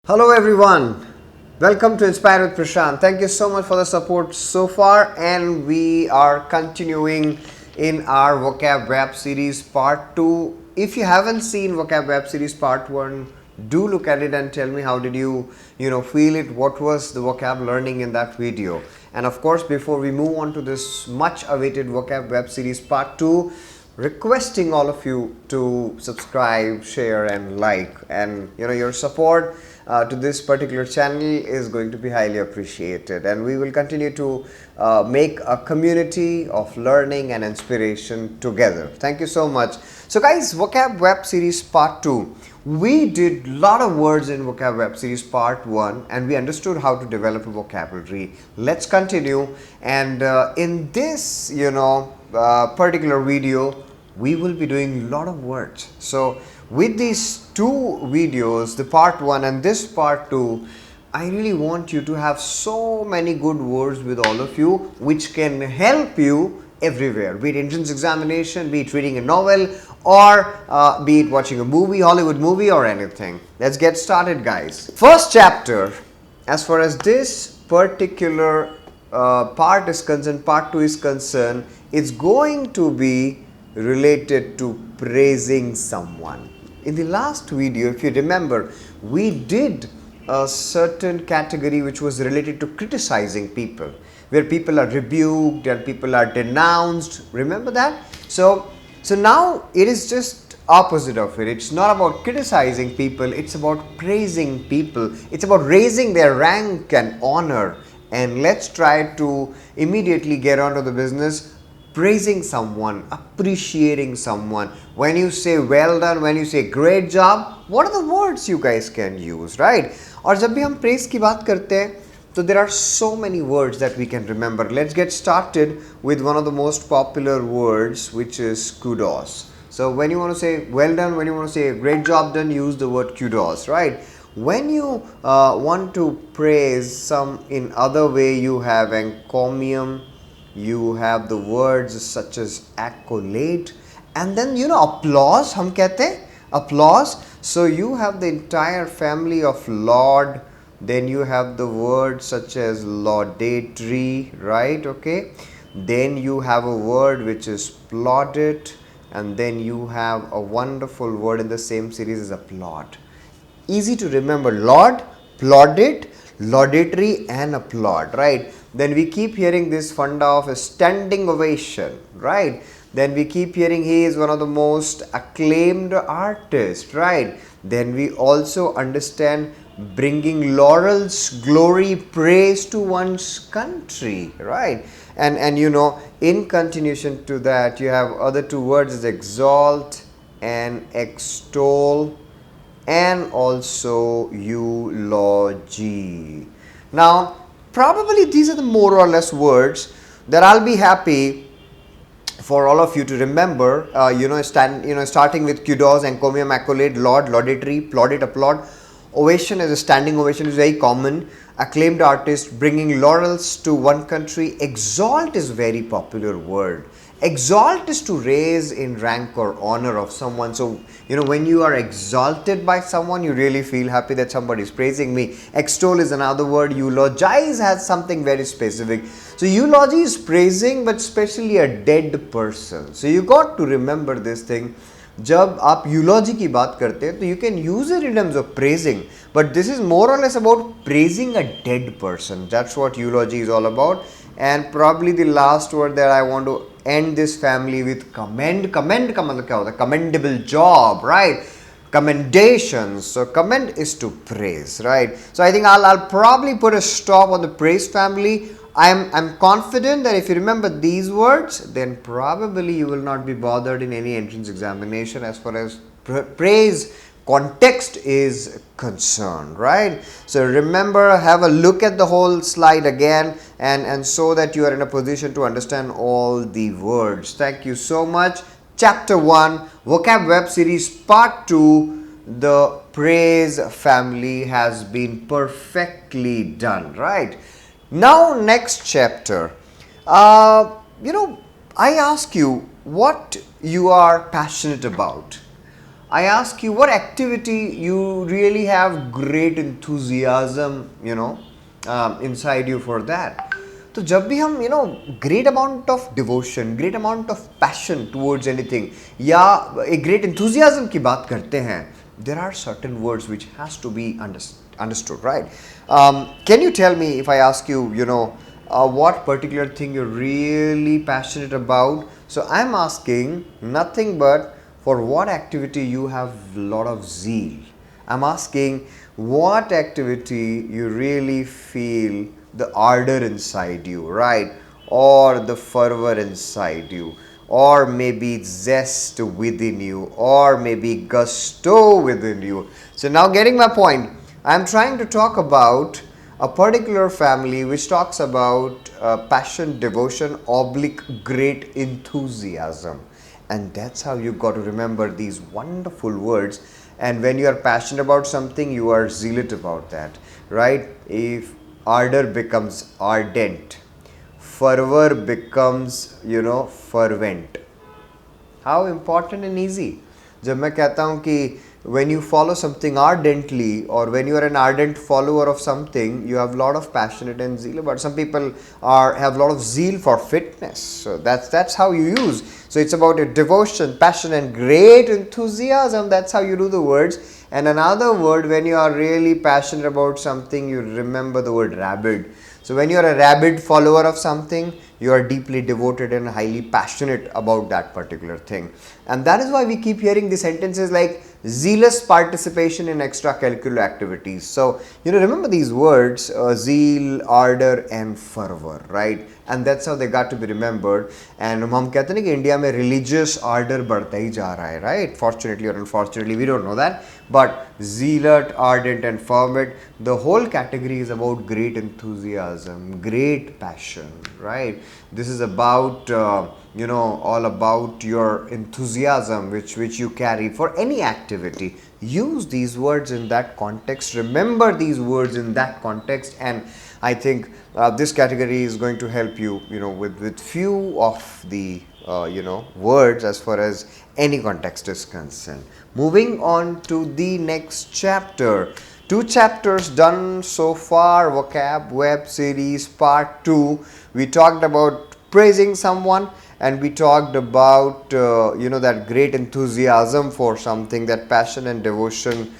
Hello everyone, welcome to Inspire with Prashant. Thank you so much for the support so far, and we are continuing in our Vocab web series part 2. If you haven't seen Vocab web series part 1, do look at it and tell me how did you feel it, what was the vocab learning in that video. And of course, before we move on to this much awaited Vocab web series part 2, requesting all of you to subscribe, share and like, and your support to this particular channel is going to be highly appreciated, and we will continue to make a community of learning and inspiration together. Thank you so much. So guys, Vocab web series part 2, we did lot of words in Vocab web series part 1 and we understood how to develop a vocabulary. Let's continue, and in this particular video we will be doing a lot of words. So with these two videos, the part 1 and this part 2, I really want you to have so many good words with all of you which can help you everywhere, be it entrance examination, be it reading a novel, or be it watching a movie, Hollywood movie or anything. Let's get started guys. First chapter, as far as this particular part is concerned, part 2 is concerned, it's going to be related to praising someone. In the last video, if you remember, we did a certain category which was related to criticizing people, where people are rebuked and people are denounced. Remember that? So now it is just opposite of it. It's not about criticizing people, it's about praising people. It's about raising their rank and honor. And let's try to immediately get on to the business. Praising someone, appreciating someone. When you say well done, when you say great job, what are the words you guys can use, right? और जब भी हम praise की बात करते हैं, so there are so many words that we can remember. Let's get started with one of the most popular words, which is kudos. So when you want to say well done, when you want to say great job done, use the word kudos, right? When you want to praise some in other way, you have encomium, you have the words such as accolade, and then applause, hum kehte hain applause. So you have the entire family of laud, then you have the words such as laudatory, right? Okay, then you have a word which is plaudit, and then you have a wonderful word in the same series as applaud. Easy to remember: laud, plaudit, laudatory and applaud, right? Then we keep hearing this funda of a standing ovation, right? Then we keep hearing he is one of the most acclaimed artists, right? Then we also understand bringing laurels, glory, praise to one's country, right? And in continuation to that, you have other two words as exalt and extol, and also eulogy. Now, probably these are the more or less words that I'll be happy for all of you to remember. Starting with kudos, encomium, accolade, laud, laudatory, plaudit, applaud. Ovation as a standing ovation is very common. Acclaimed artist, bringing laurels to one country. Exalt is very popular word. Exalt is to raise in rank or honor of someone. So, when you are exalted by someone, you really feel happy that somebody is praising me. Extol is another word. Eulogize has something very specific. So, eulogy is praising, but especially a dead person. So, you got to remember this thing. जब आप eulogy की बात करते हैं, तो you can use it in terms of praising, but this is more or less about praising a dead person. That's what eulogy is all about. And probably the last word that I want to end this family with, commend. Commend का मतलब क्या होता है? Commendable job, right? Commendations. So commend is to praise, right? So I think I'll probably put a stop on the praise family. I'm confident that if you remember these words, then probably you will not be bothered in any entrance examination as far as praise context is concerned, right? So remember, have a look at the whole slide again, and so that you are in a position to understand all the words. Thank you so much. Chapter 1, Vocab Web Series Part 2, the praise family has been perfectly done, right? Now, next chapter. I ask you what you are passionate about. I ask you what activity you really have great enthusiasm, inside you for that. तो जब भी हम great amount of devotion, great amount of passion towards anything या a great enthusiasm की बात करते हैं, there are certain words which has to be understood, right? Can you tell me, if I ask you, what particular thing you're really passionate about? So I'm asking nothing but for what activity you have a lot of zeal. I'm asking what activity you really feel the ardor inside you, right? Or the fervor inside you, or maybe zest within you, or maybe gusto within you. So now getting my point, I'm trying to talk about a particular family which talks about passion, devotion, oblique great enthusiasm. And that's how you got to remember these wonderful words. And when you are passionate about something, you are zealot about that, right? If ardor becomes ardent, fervor becomes, fervent. How important and easy. जब मैं कहता हूँ कि when you follow something ardently, or when you are an ardent follower of something, you have a lot of passionate and zeal about. Some people have a lot of zeal for fitness. So that's how you use. So it's about your devotion, passion, and great enthusiasm. That's how you do the words. And another word, when you are really passionate about something, you remember the word rabid. So when you are a rabid follower of something, you are deeply devoted and highly passionate about that particular thing. And that is why we keep hearing the sentences like zealous participation in extracurricular activities. So, remember these words, zeal, ardor and fervor, right? And that's how they got to be remembered. And हम कहते हैं कि India में religious ardor बढ़ता ही जा रहा है, right? Fortunately or unfortunately, we don't know that. But zealot, ardent and fervent, the whole category is about great enthusiasm, great passion, right? This is about, all about your enthusiasm which you carry for any activity. Use these words in that context, remember these words in that context, and I think this category is going to help you, with few of the, words as far as any context is concerned. Moving on to the next chapter. 2 chapters done so far, Vocab web series part 2. We talked about praising someone, and we talked about that great enthusiasm for something, that passion and devotion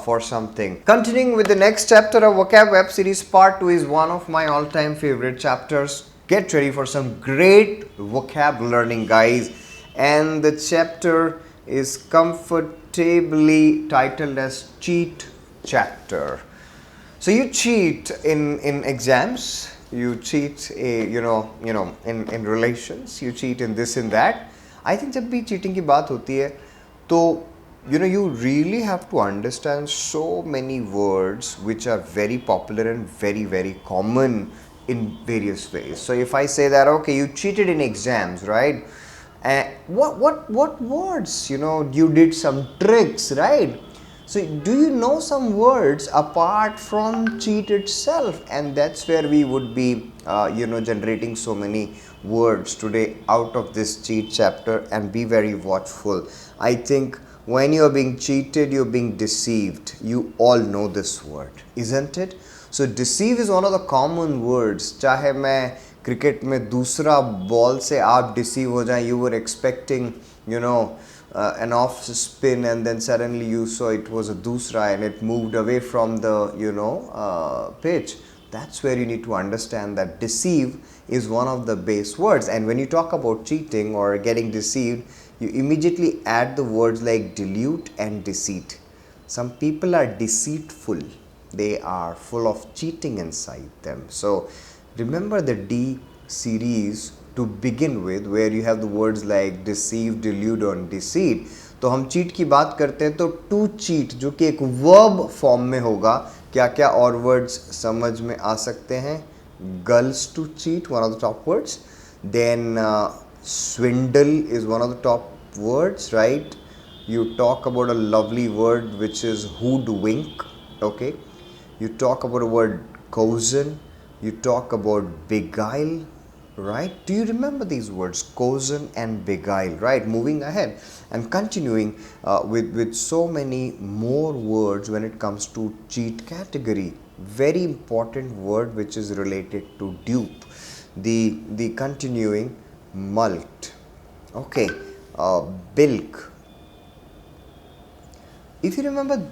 for something. Continuing with the next chapter of Vocab web series part 2 is one of my all-time favorite chapters. Get ready for some great vocab learning, guys. And the chapter is comfortably titled as Cheat Chapter. So you cheat in exams, you cheat in relations, you cheat in this and that. I think जब भी cheating की बात होती है तो you really have to understand so many words which are very popular and very, very common in various ways. So if I say that, okay, you cheated in exams, right? What words? You did some tricks, right? So do you know some words apart from cheat itself? And that's where we would be, generating so many words today out of this cheat chapter, and be very watchful. I think when you're being cheated, you're being deceived. You all know this word, isn't it? So deceive is one of the common words. चाहे मैं cricket में दूसरा ball से आप deceive हो जाएं, you were expecting, an off spin, and then suddenly you saw it was a dusra and it moved away from the pitch. That's where you need to understand that deceive is one of the base words. And when you talk about cheating or getting deceived, you immediately add the words like dilute and deceit. Some people are deceitful. They are full of cheating inside them. So remember the D series to begin with, where you have the words like deceive, delude and deceit. तो हम cheat की बात करते हैं तो to cheat जो कि एक verb form में होगा, क्या क्या और words समझ में आ सकते हैं? Gulls to cheat, one of the top words. Then swindle is one of the top words, right? You talk about a lovely word which is hoodwink, okay? You talk about a word cozen. You talk about beguile, right? Do you remember these words, cozen and beguile, right? Moving ahead and continuing with so many more words when it comes to cheat category. Very important word which is related to dupe. The continuing mult. Okay, bilk. If you remember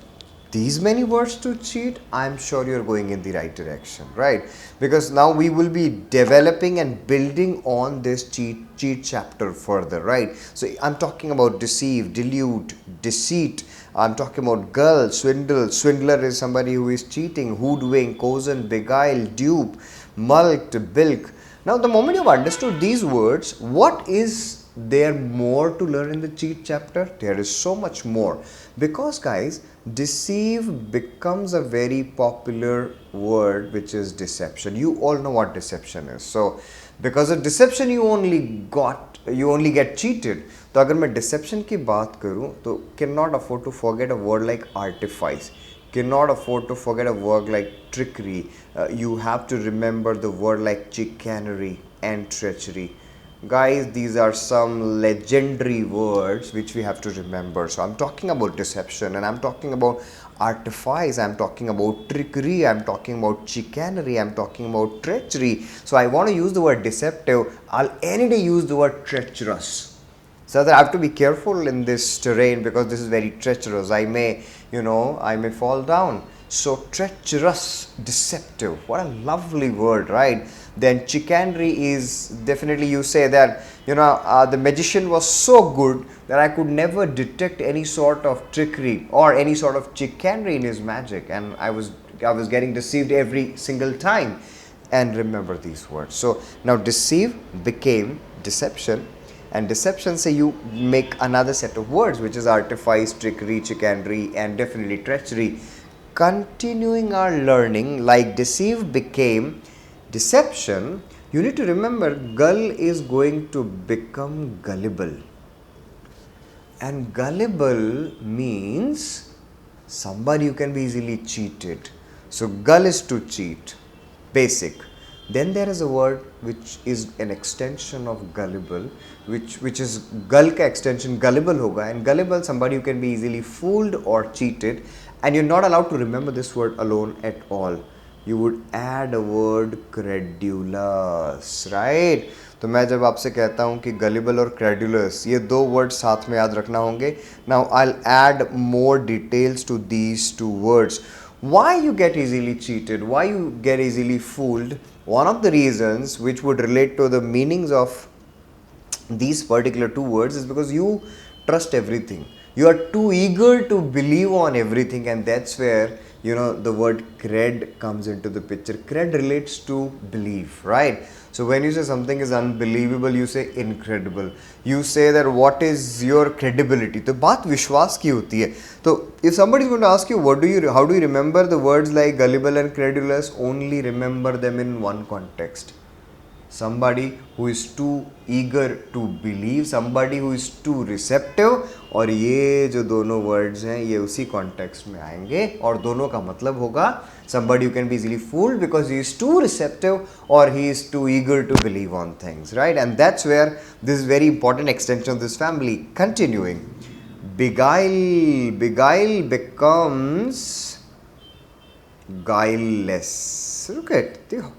these many words to cheat, I'm sure you're going in the right direction, right? Because now we will be developing and building on this cheat chapter further, right? So I'm talking about deceive, delude, deceit. I'm talking about gull, swindle. Swindler is somebody who is cheating, hoodwink, cozen, beguile, dupe, mulct, bilk. Now the moment you've understood these words, what is there more to learn in the cheat chapter? There is so much more, because guys, deceive becomes a very popular word, which is deception. You all know what deception is. So because of deception you only get cheated. तो अगर मैं deception की बात करूँ तो cannot afford to forget a word like artifice, cannot afford to forget a word like trickery. You have to remember the word like chicanery and treachery. Guys, these are some legendary words which we have to remember. So I'm talking about deception, and I'm talking about artifice, I'm talking about trickery, I'm talking about chicanery, I'm talking about treachery. So I want to use the word deceptive. I'll any day use the word treacherous. So that I have to be careful in this terrain, because this is very treacherous. I may fall down. So treacherous, deceptive, what a lovely word, right? Then chicanery is definitely, you say that the magician was so good that I could never detect any sort of trickery or any sort of chicanery in his magic, and I was getting deceived every single time. And remember these words. So now deceive became deception, and deception, say you make another set of words, which is artifice, trickery, chicanery, and definitely treachery. Continuing our learning, like deceive became deception, you need to remember gull is going to become gullible. And gullible means somebody who can be easily cheated. So gull is to cheat, basic. Then there is a word which is an extension of gullible, which is gull ka extension gullible hoga, and gullible, somebody who can be easily fooled or cheated. And you're not allowed to remember this word alone at all. You would add a word credulous, right? तो मैं जब आपसे कहता हूँ कि gullible और credulous, ये दो words साथ में याद रखना होंगे. Now I'll add more details to these two words. Why you get easily cheated? Why you get easily fooled? One of the reasons which would relate to the meanings of these particular two words is because you trust everything. You are too eager to believe on everything, and that's where the word cred comes into the picture. Cred relates to belief, right? So when you say something is unbelievable, you say incredible. You say that what is your credibility? तो बात विश्वास की होती है. So if somebody is going to ask you how do you remember the words like gullible and credulous, only remember them in one context. Somebody who is too eager to believe, somebody who is too receptive, और ये जो दोनों words हैं ये उसी context में आएंगे, और दोनों का मतलब होगा somebody who can be easily fooled because he is too receptive or he is too eager to believe on things, right? And that's where this is very important extension of this family. Continuing, beguile becomes guileless. Look at the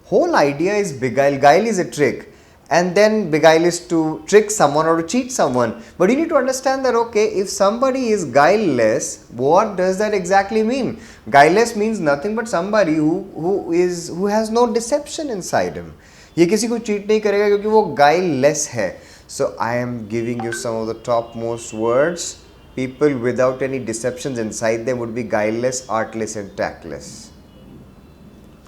whole idea is beguile. Guile is a trick, and then beguile is to trick someone or to cheat someone. But you need to understand that, okay, if somebody is guileless, what does that exactly mean? Guileless means nothing but somebody who has no deception inside him. ये किसी को cheat नहीं करेगा क्योंकि वो guileless है. So I am giving you some of the topmost words. People without any deceptions inside them would be guileless, artless, and tactless.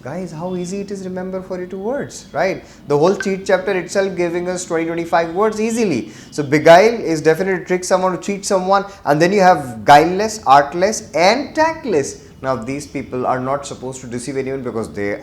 Guys, how easy it is to remember 42 words, right? The whole cheat chapter itself giving us 20-25 words easily. So beguile is definitely trick someone to cheat someone, and then you have guileless, artless, and tactless. Now these people are not supposed to deceive anyone because they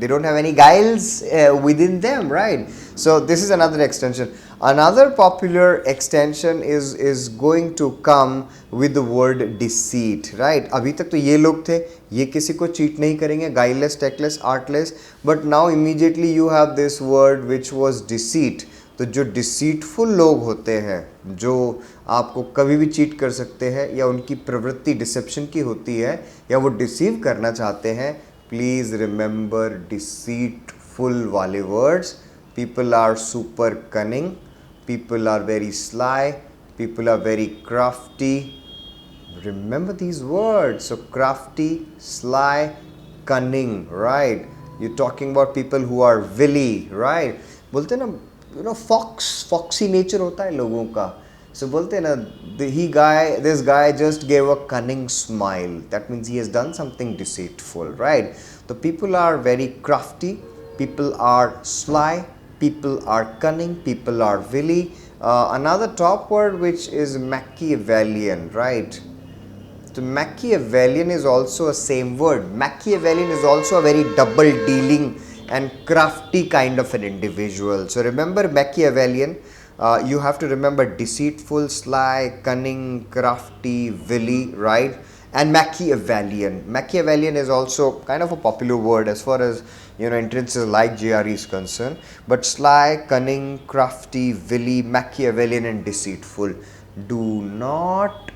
don't have any guiles within them, right? So this is another extension. Another popular extension is going to come with the word deceit, right? अभी तक तो ये लोग थे, ये किसी को cheat नहीं करेंगे, guileless, tactless, artless, but now immediately you have this word which was deceit. तो जो डिसीटफुल लोग होते हैं, जो आपको कभी भी चीट कर सकते हैं या उनकी प्रवृत्ति डिसेप्शन की होती है या वो डिसीव करना चाहते हैं, प्लीज़ रिमेंबर डिसीटफुल वाले words. People are super cunning, people are very sly, people are very crafty. Remember these words. So crafty, sly, cunning, right? You're talking about people who are wily, right? बोलते हैं ना, you know, foxy nature होता है लोगों का. So बोलते हैं ना, this guy just gave a cunning smile. That means he has done something deceitful, right? So people are very crafty, people are sly, people are cunning, people are wily. Another top word which is Machiavellian, right? So Machiavellian is also a same word. Machiavellian is also a very double dealing and crafty kind of an individual. So remember Machiavellian, you have to remember deceitful, sly, cunning, crafty, wily, right? And Machiavellian. Machiavellian is also kind of a popular word as far as, you know, entrances like GRE is concerned. But sly, cunning, crafty, wily, Machiavellian and deceitful. Do not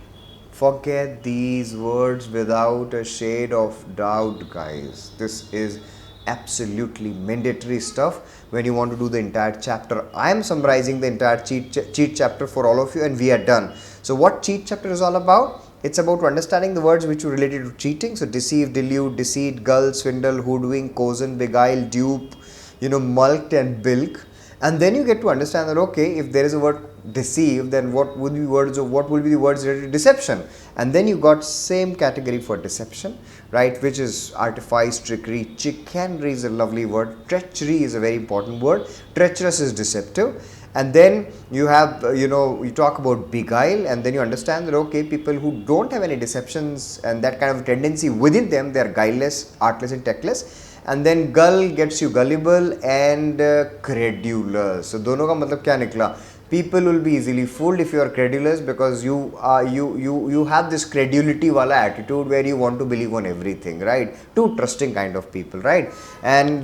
forget these words without a shade of doubt, guys. This is absolutely mandatory stuff when you want to do the entire chapter. I am summarizing the entire cheat chapter for all of you and we are done. So what cheat chapter is all about? It's about understanding the words which are related to cheating. So deceive, delude, deceit, gull, swindle, hoodwink, cozen, beguile, dupe, you know, mulct and bilk. And then you get to understand that, okay, if there is a word deceive, then what would be the words related to deception? And then you got same category for deception, right, which is artifice, trickery. Chicanery is a lovely word. Treachery is a very important word. Treacherous is deceptive. And then you have, you know, you talk about beguile, and then you understand that, okay, people who don't have any deceptions and that kind of tendency within them, they are guileless, artless and tactless. And then gull gets you gullible and credulous. So दोनों का मतलब क्या निकला? People will be easily fooled if you are credulous, because you have this credulity wala attitude where you want to believe on everything, right? Too trusting kind of people, right? And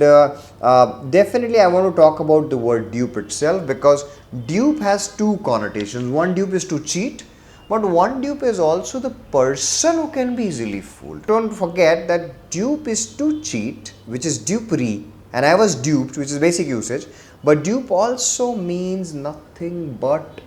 definitely I want to talk about the word dupe itself, because dupe has two connotations. One, dupe is to cheat, but one dupe is also the person who can be easily fooled. Don't forget that dupe is to cheat, which is dupery, and I was duped, which is basic usage. But dupe also means nothing but,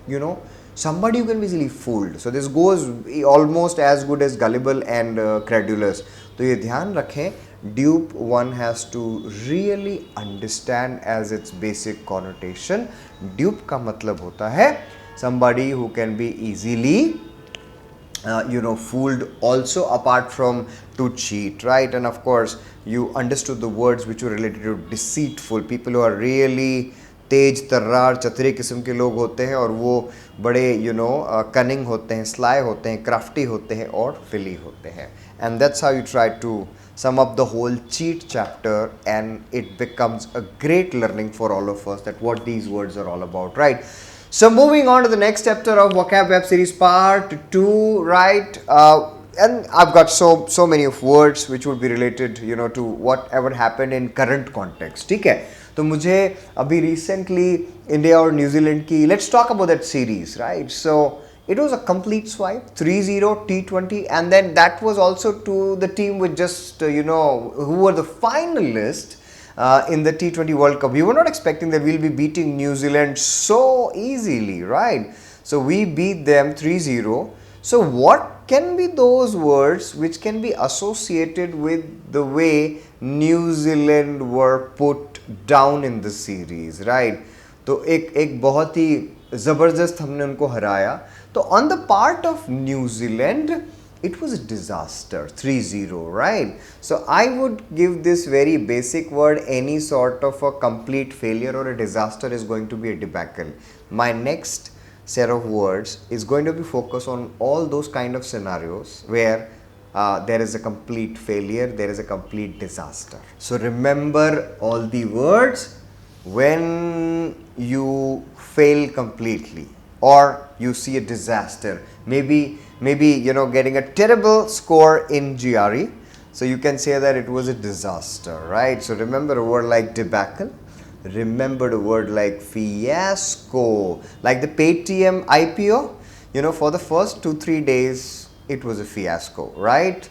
you know, somebody who can be easily fooled. So this goes almost as good as gullible and credulous. तो ये ध्यान रखें, dupe one has to really understand as its basic connotation. Dupe का मतलब होता है somebody who can be easily you know, fooled also, apart from to cheat, right? And of course you understood the words which were related to deceitful. People who are really तेज तर्रार चतुरे किस्म के लोग होते हैं और वो बड़े you know cunning होते हैं, sly होते हैं, crafty होते हैं और wily होते हैं. And that's how you try to sum up the whole cheat chapter, and it becomes a great learning for all of us that what these words are all about, right? So moving on to the next chapter of Vocab Web Series Part 2, right? And I've got so many of words which would be related, you know, to whatever happened in current context. ठीक है? तो मुझे अभी recently India और New Zealand की, let's talk about that series, right? So it was a complete swipe, 3-0 T20, and then that was also to the team with just you know, who were the finalists in the T20 World Cup. We were not expecting that we'll be beating New Zealand so easily, right? So we beat them 3-0. So what can be those words which can be associated with the way New Zealand were put down in the series, right? तो एक बहुत ही ज़बरदस्त हमने उनको हराया. तो on the part of New Zealand, it was a disaster, 3-0, right? So I would give this very basic word, any sort of a complete failure or a disaster is going to be a debacle. My next set of words is going to be focused on all those kind of scenarios where there is a complete failure, there is a complete disaster. So remember all the words when you fail completely or you see a disaster. Maybe getting a terrible score in GRE. So you can say that it was a disaster, right? So remember a word like debacle. Remember the word like fiasco, like the Paytm IPO. For the first 2-3 days, it was a fiasco, right?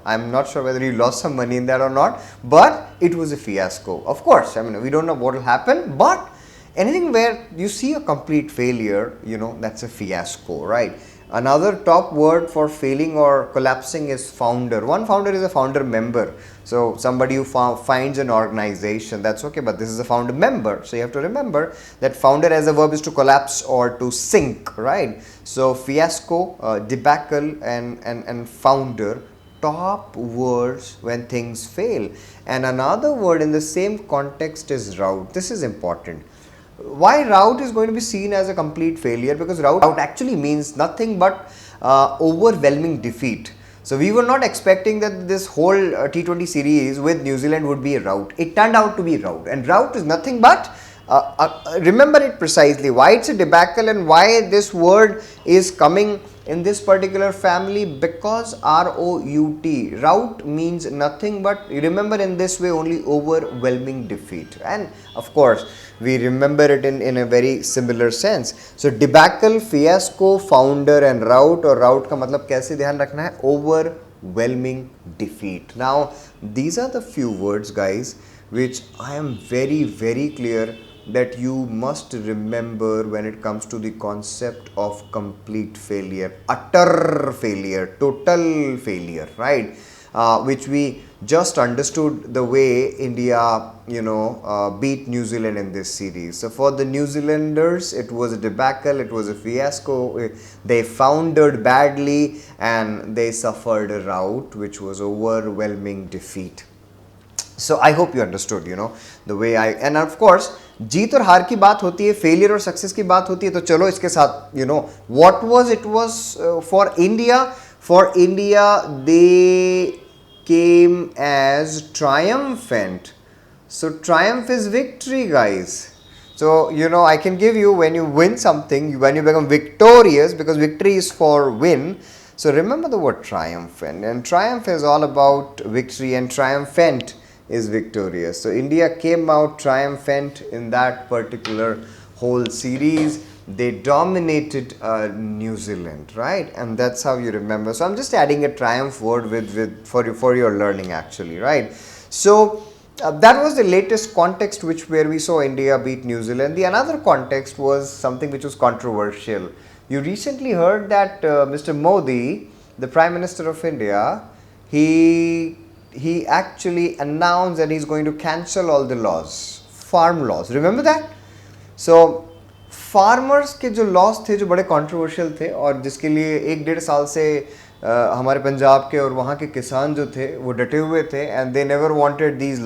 I'm not sure whether you lost some money in that or not, but it was a fiasco. Of course, we don't know what will happen, but anything where you see a complete failure, that's a fiasco, right? Another top word for failing or collapsing is founder. One founder is a founder member. So somebody who finds an organization, that's okay, but this is a founder member. So you have to remember that founder as a verb is to collapse or to sink, right? So fiasco, debacle and founder, top words when things fail. And another word in the same context is rout. This is important. Why rout is going to be seen as a complete failure? Because rout actually means nothing but overwhelming defeat. So we were not expecting that this whole T20 series with New Zealand would be a rout. It turned out to be rout, and rout is nothing but remember it precisely why it's a debacle and why this word is coming in this particular family, because R-O-U-T, rout means nothing but, remember in this way only, overwhelming defeat. And of course we remember it in a very similar sense. So debacle, fiasco, founder and rout, or rout का मतलब कैसे ध्यान रखना है, overwhelming defeat. Now these are the few words, guys, which I am very clear that you must remember when it comes to the concept of complete failure, utter failure, total failure, right? Which we just understood the way India, beat New Zealand in this series. So for the New Zealanders, it was a debacle, it was a fiasco, they foundered badly and they suffered a rout, which was overwhelming defeat. So I hope you understood, the way and of course, जीत और हार की बात होती है, failure और success की बात होती है, तो चलो इसके साथ, what was it was for India, they came as triumphant. So triumph is victory, guys. So, I can give you when you win something, when you become victorious, because victory is for win. So remember the word triumphant, and triumph is all about victory, and triumphant is victorious. So India came out triumphant in that particular whole series. They dominated New Zealand, right? And that's how you remember. So I'm just adding a triumph word for your learning, actually, right? So that was the latest context where we saw India beat New Zealand. The another context was something which was controversial. You recently heard that Mr. Modi, the Prime Minister of India, he actually announced that he's going to cancel all the laws, farm laws. Remember that? So farmers के जो loss थे जो बड़े controversial थे और जिसके लिए 1-1.5 साल से हमारे पंजाब के और वहाँ के किसान जो थे वो डटे हुए थे, and they never wanted these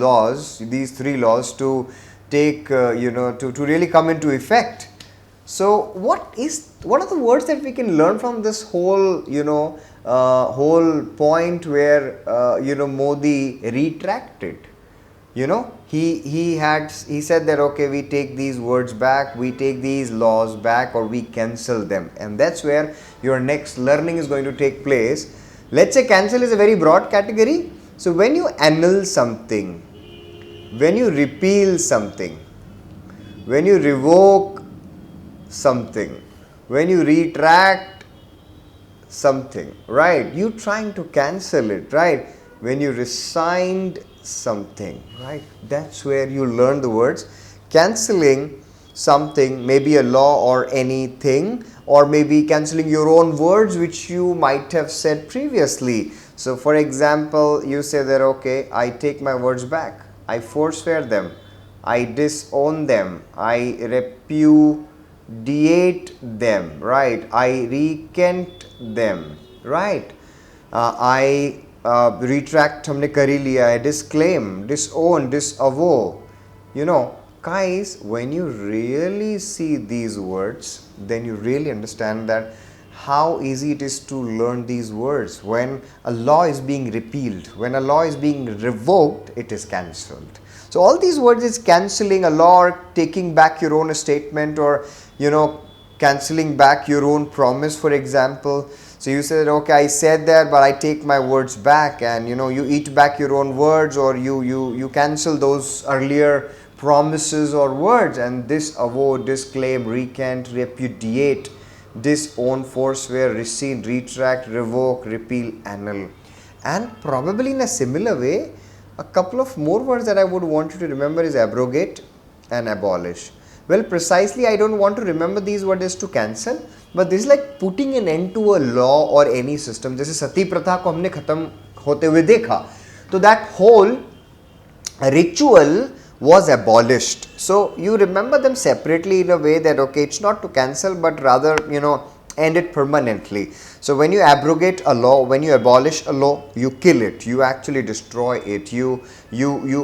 3 laws to take to really come into effect. So what are the words that we can learn from this whole whole point where Modi retracted? He said that, okay, we take these words back, we take these laws back, or we cancel them, and that's where your next learning is going to take place. Let's say cancel is a very broad category. So when you annul something, when you repeal something, when you revoke something, when you retract something, right, you trying to cancel it, right? When you resigned something, right, that's where you learn the words. Cancelling something, maybe a law or anything, or maybe cancelling your own words which you might have said previously. So for example, you say that, okay, I take my words back, I forswear them, I disown them, I repudiate them, right, I recant them, right, I retract हमने कर ही लिया है, disclaim, disown, disavow. Guys, when you really see these words, then you really understand that how easy it is to learn these words. When a law is being repealed, when a law is being revoked, it is cancelled. So all these words is cancelling a law, or taking back your own statement, or cancelling back your own promise, for example. So you said, okay, I said that, but I take my words back, and you eat back your own words, or you cancel those earlier promises or words, and disavow, disclaim, recant, repudiate, disown, forswear, rescind, retract, revoke, repeal, annul. And probably in a similar way, a couple of more words that I would want you to remember is abrogate and abolish. Well, precisely, I don't want to remember these words to cancel, but this is like putting an end to a law or any system. जैसे सती प्रथा को हमने खत्म होते हुए देखा, तो that whole ritual was abolished. So you remember them separately in a way that, okay, it's not to cancel, but rather end it permanently. So when you abrogate a law, when you abolish a law, you kill it, you actually destroy it, you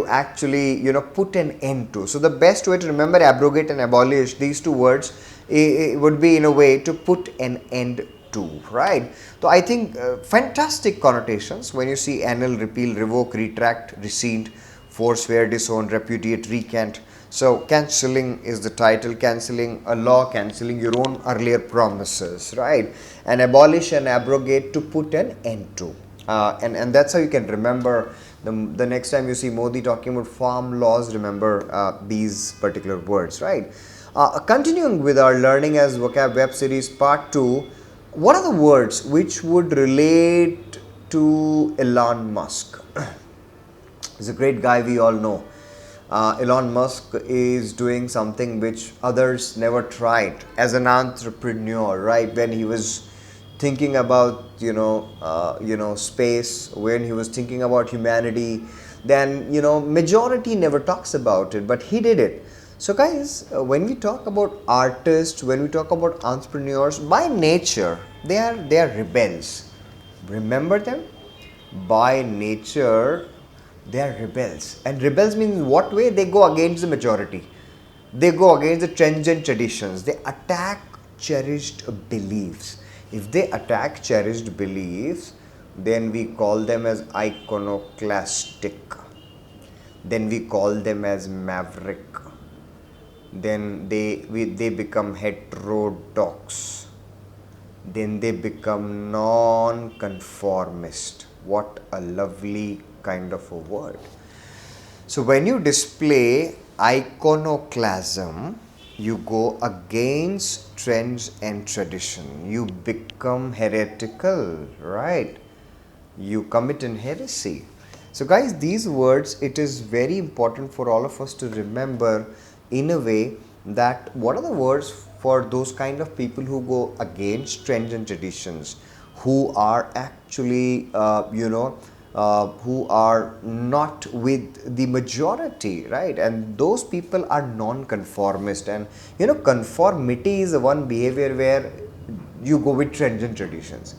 actually put an end to. So the best way to remember abrogate and abolish, these two words, it would be in a way to put an end to, right? So I think fantastic connotations when you see annul, repeal, revoke, retract, rescind, forswear, disown, repudiate, recant. So cancelling is the title, cancelling a law, cancelling your own earlier promises, right? And abolish and abrogate, to put an end to. And that's how you can remember the next time you see Modi talking about farm laws, remember these particular words, right? Continuing with our learning as vocab web series part 2, what are the words which would relate to Elon Musk? He's a great guy, we all know. Elon Musk is doing something which others never tried as an entrepreneur, right? When he was thinking about space, when he was thinking about humanity, then majority never talks about it, but he did it. So guys, when we talk about artists, when we talk about entrepreneurs, by nature they are rebels. Remember them? By nature they are rebels. And rebels means what way? They go against the majority. They go against the trends and traditions. They attack cherished beliefs. If they attack cherished beliefs, then we call them as iconoclastic. Then we call them as maverick. Then they become heterodox. Then they become non-conformist. What a lovely kind of a word. So when you display iconoclasm, you go against trends and tradition. You become heretical, right? You commit an heresy. So guys, these words, it is very important for all of us to remember in a way that what are the words for those kind of people who go against trends and traditions, who are actually who are not with the majority, right? And those people are non-conformist. And conformity is the one behavior where you go with trends and traditions.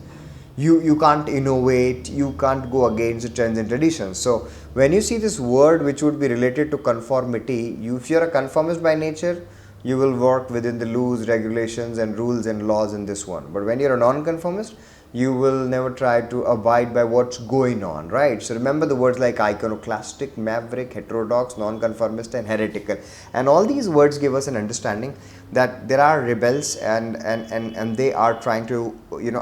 You can't innovate, you can't go against the trends and traditions. So when you see this word which would be related to conformity, if you're a conformist by nature, you will work within the loose regulations and rules and laws in this one. But when you're a non-conformist, you will never try to abide by what's going on, right? So remember the words like iconoclastic, maverick, heterodox, non-conformist, and heretical. And all these words give us an understanding that there are rebels and they are trying to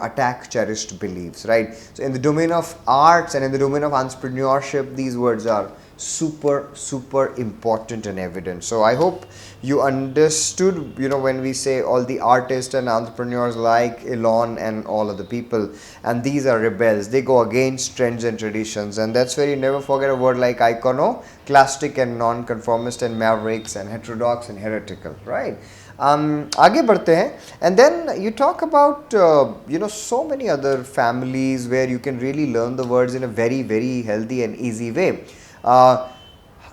attack cherished beliefs, right? So in the domain of arts and in the domain of entrepreneurship, these words are super important and evident. So I hope you understood when we say all the artists and entrepreneurs like Elon and all of the people, and these are rebels, they go against trends and traditions. And that's where you never forget a word like iconoclastic and non-conformist and mavericks and heterodox and heretical, right? आगे बढ़ते हैं. And then you talk about so many other families where you can really learn the words in a very healthy and easy way.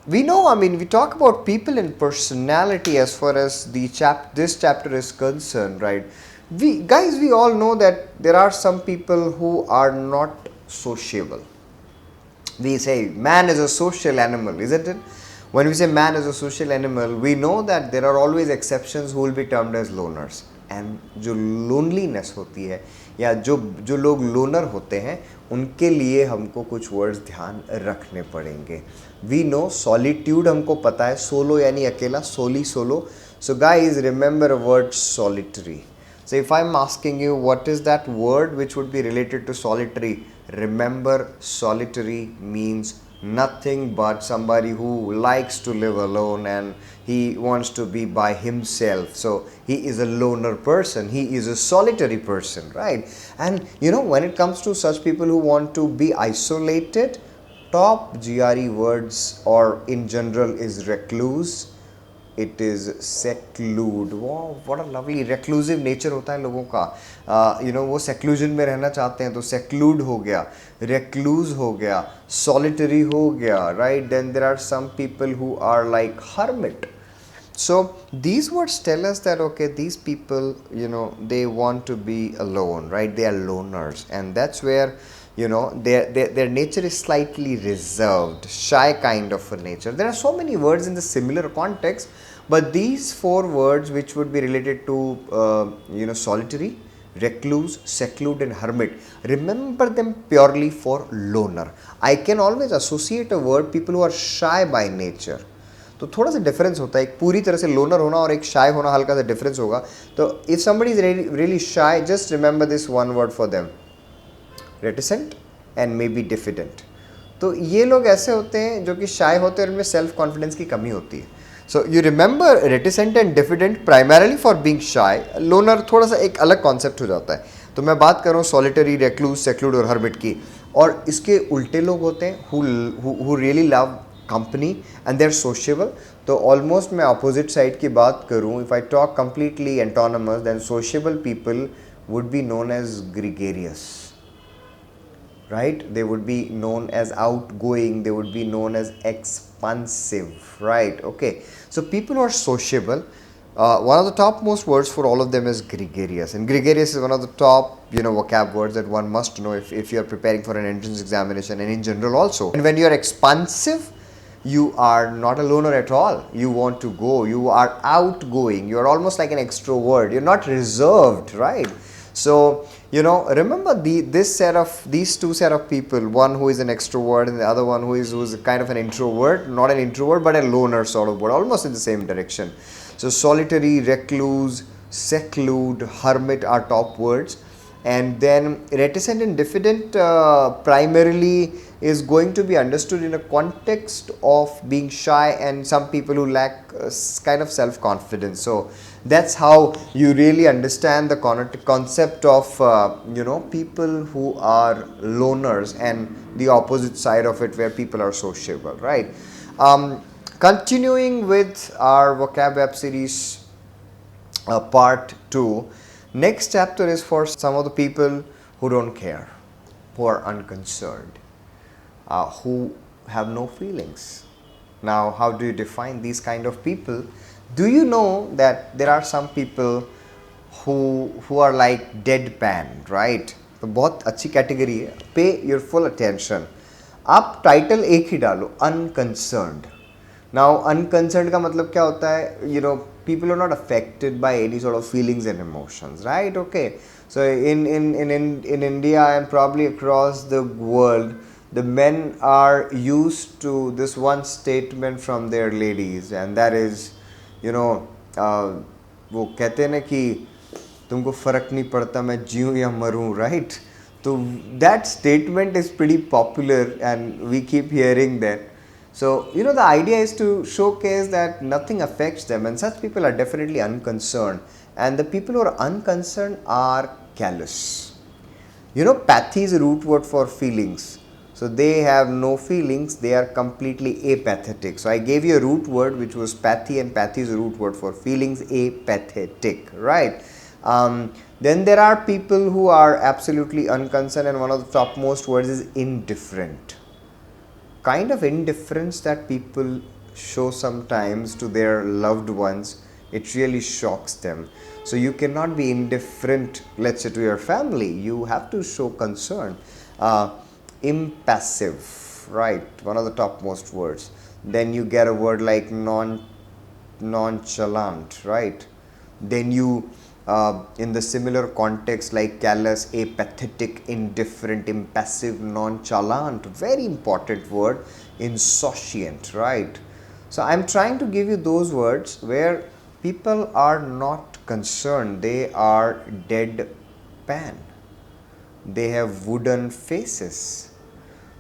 We know, we talk about people and personality as far as this chapter is concerned, right? We all know that there are some people who are not sociable. We say man is a social animal, isn't it? When we say man is a social animal, we know that there are always exceptions who will be termed as loners. And जो loneliness होती है या जो लोग loner होते हैं उनके लिए हमको कुछ वर्ड्स ध्यान रखने पड़ेंगे. वी नो सॉलिट्यूड हमको पता है, सोलो यानी अकेला, solo. So guys remember a word solitary. So if I'm asking you what is that word which would be related to solitary, remember solitary means nothing but somebody who likes to live alone and he wants to be by himself. So he is a loner person, he is a solitary person, right? And you know, when it comes to such people who want to be isolated, top GRE words or in general is recluse, it is seclude. Wow, what a lovely reclusive nature होता है लोगों का. You know, वो seclusion में रहना चाहते हैं तो seclude हो गया, recluse हो गया, solitary हो गया, right? Then there are some people who are like hermit. So these words tell us that okay, these people, you know, they want to be alone, right? They are loners, and that's where, you know, their nature is slightly reserved, shy kind of a nature. There are so many words in the similar context, but these four words which would be related to you know, solitary, recluse, seclude and hermit, remember them purely for loner. I can always associate a word people who are shy by nature. तो थोड़ा सा difference होता है, एक पूरी तरह से loner होना और एक शाय होना हल्का सा डिफरेंस होगा. तो if somebody is really shy, just remember this one word for them, reticent and may be diffident. तो ये लोग ऐसे होते हैं जो कि शाय होते हैं और इनमें सेल्फ कॉन्फिडेंस की कमी होती है. So you remember reticent and diffident primarily for being shy. Loner थोड़ा सा एक अलग कॉन्सेप्ट हो जाता है. तो मैं बात कर रहा हूँ सॉलिटरी, रेक्लूज, सेक्लूड और हर्मिट की. और इसके उल्टे लोग होते हैं who really love company and they are sociable. तो ऑलमोस्ट मैं अपोजिट साइड की बात करूँ, if I talk completely antonymous, then sociable people would be known as gregarious, right? They would be known as outgoing, they would be known as expansive, right? Okay, so people who are sociable, one of the topmost words for all of them is gregarious, and gregarious is one of the top, you know, vocab words that one must know if you are preparing for an entrance examination and in general also. And when you are expansive, you are not a loner at all. You want to go, you are outgoing, you are almost like an extrovert, you're not reserved, right? So you know, remember these two set of people, one who is an extrovert and the other one who is kind of an introvert, not an introvert but a loner sort of word, almost in the same direction. So solitary, recluse, seclude, hermit are top words, and then reticent and diffident primarily is going to be understood in a context of being shy and some people who lack kind of self-confidence. So that's how you really understand the concept of you know, people who are loners and the opposite side of it where people are sociable, right? Continuing with our vocab web series part 2, next chapter is for some of the people who don't care, who are unconcerned, who have no feelings. Now how do you define these kind of people? Do you know that there are some people who are like deadpan, right? तो बहुत अच्छी category है. Pay your full attention. आप title एक ही डालो, unconcerned. Now unconcerned का मतलब क्या होता है? You know, people are not affected by any sort of feelings and emotions, right? Okay. So in India and probably across the world, the men are used to this one statement from their ladies, and that is, you know, वो कहते हैं ना कि तुमको फ़र्क नहीं पड़ता मैं जीऊँ या मरूँ, right? तो that statement is pretty popular and we keep hearing that. So you know, the idea is to showcase that nothing affects them, and such people are definitely unconcerned, and the people who are unconcerned are callous. You know, pathy is a root word for feelings. So they have no feelings, they are completely apathetic. So I gave you a root word which was pathy, and pathy is a root word for feelings, apathetic, right? Then there are people who are absolutely unconcerned, and one of the topmost words is indifferent. Kind of indifference that people show sometimes to their loved ones, it really shocks them. So you cannot be indifferent, let's say, to your family, you have to show concern. Impassive, right? One of the topmost words. Then you get a word like nonchalant, right? Then you in the similar context like callous, apathetic, indifferent, impassive, nonchalant. Very important word, insouciant, right? So I'm trying to give you those words where people are not concerned, they are deadpan, they have wooden faces.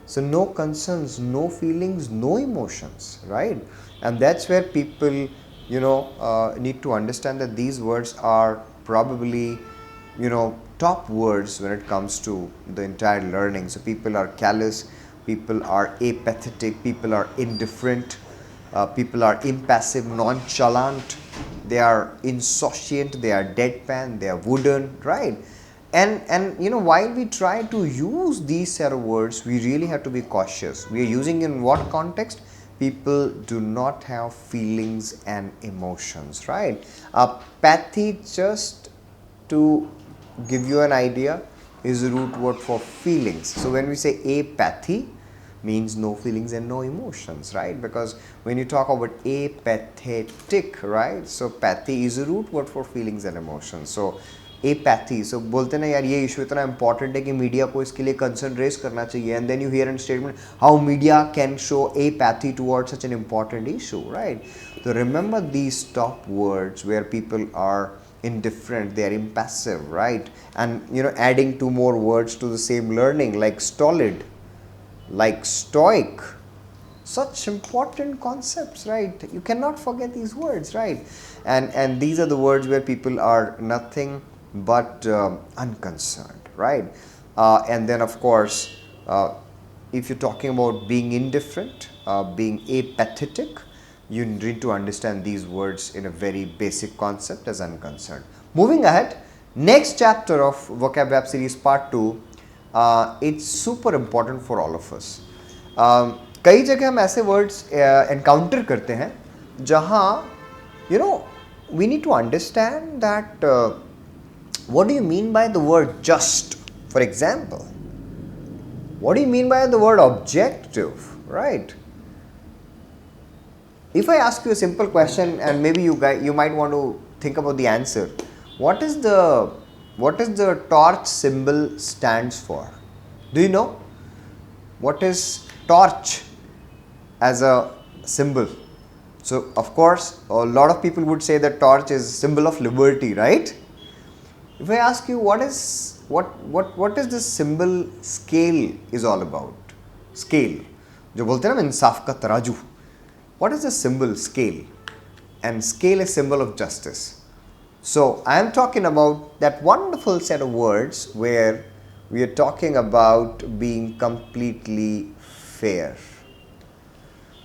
So no concerns, no feelings, no emotions, right? And that's where people, need to understand that these words are probably, top words when it comes to the entire learning. So people are callous, people are apathetic, people are indifferent, people are impassive, nonchalant, they are insouciant, they are deadpan, they are wooden, right? And while we try to use these set of words, we really have to be cautious. We are using in what context? People do not have feelings and emotions, right? Apathy, just to give you an idea, is the root word for feelings. So when we say apathy, means no feelings and no emotions, right? Because when you talk about apathetic, right? So pathy is a root word for feelings and emotions. So apathy, so बोलते ना यार ये issue इतना important है कि media को इसके लिए concern raise करना चाहिए, and then you hear in statement how media can show apathy towards such an important issue, right? So remember these top words where people are indifferent, they are impassive, right? And adding two more words to the same learning like stolid, like stoic, such important concepts, right? You cannot forget these words, right? And these are the words where people are nothing but unconcerned, right? And then of course, if you're talking about being indifferent, being apathetic, you need to understand these words in a very basic concept as unconcerned. Moving ahead, next chapter of Vocab Web Series Part 2, it's super important for all of us. कई जगह हम ऐसे words encounter करते हैं जहाँ we need to understand that what do you mean by the word just, for example? What do you mean by the word objective, right? If I ask you a simple question and maybe you might want to think about the answer, what is the torch symbol stands for? Do you know? What is torch as a symbol? So of course, a lot of people would say that torch is symbol of liberty, right? If I ask you what is this symbol scale is all about? Scale. जो बोलते हैं ना इंसाफ का तराजू. What is the symbol scale? And scale is symbol of justice. So I am talking about that wonderful set of words where we are talking about being completely fair.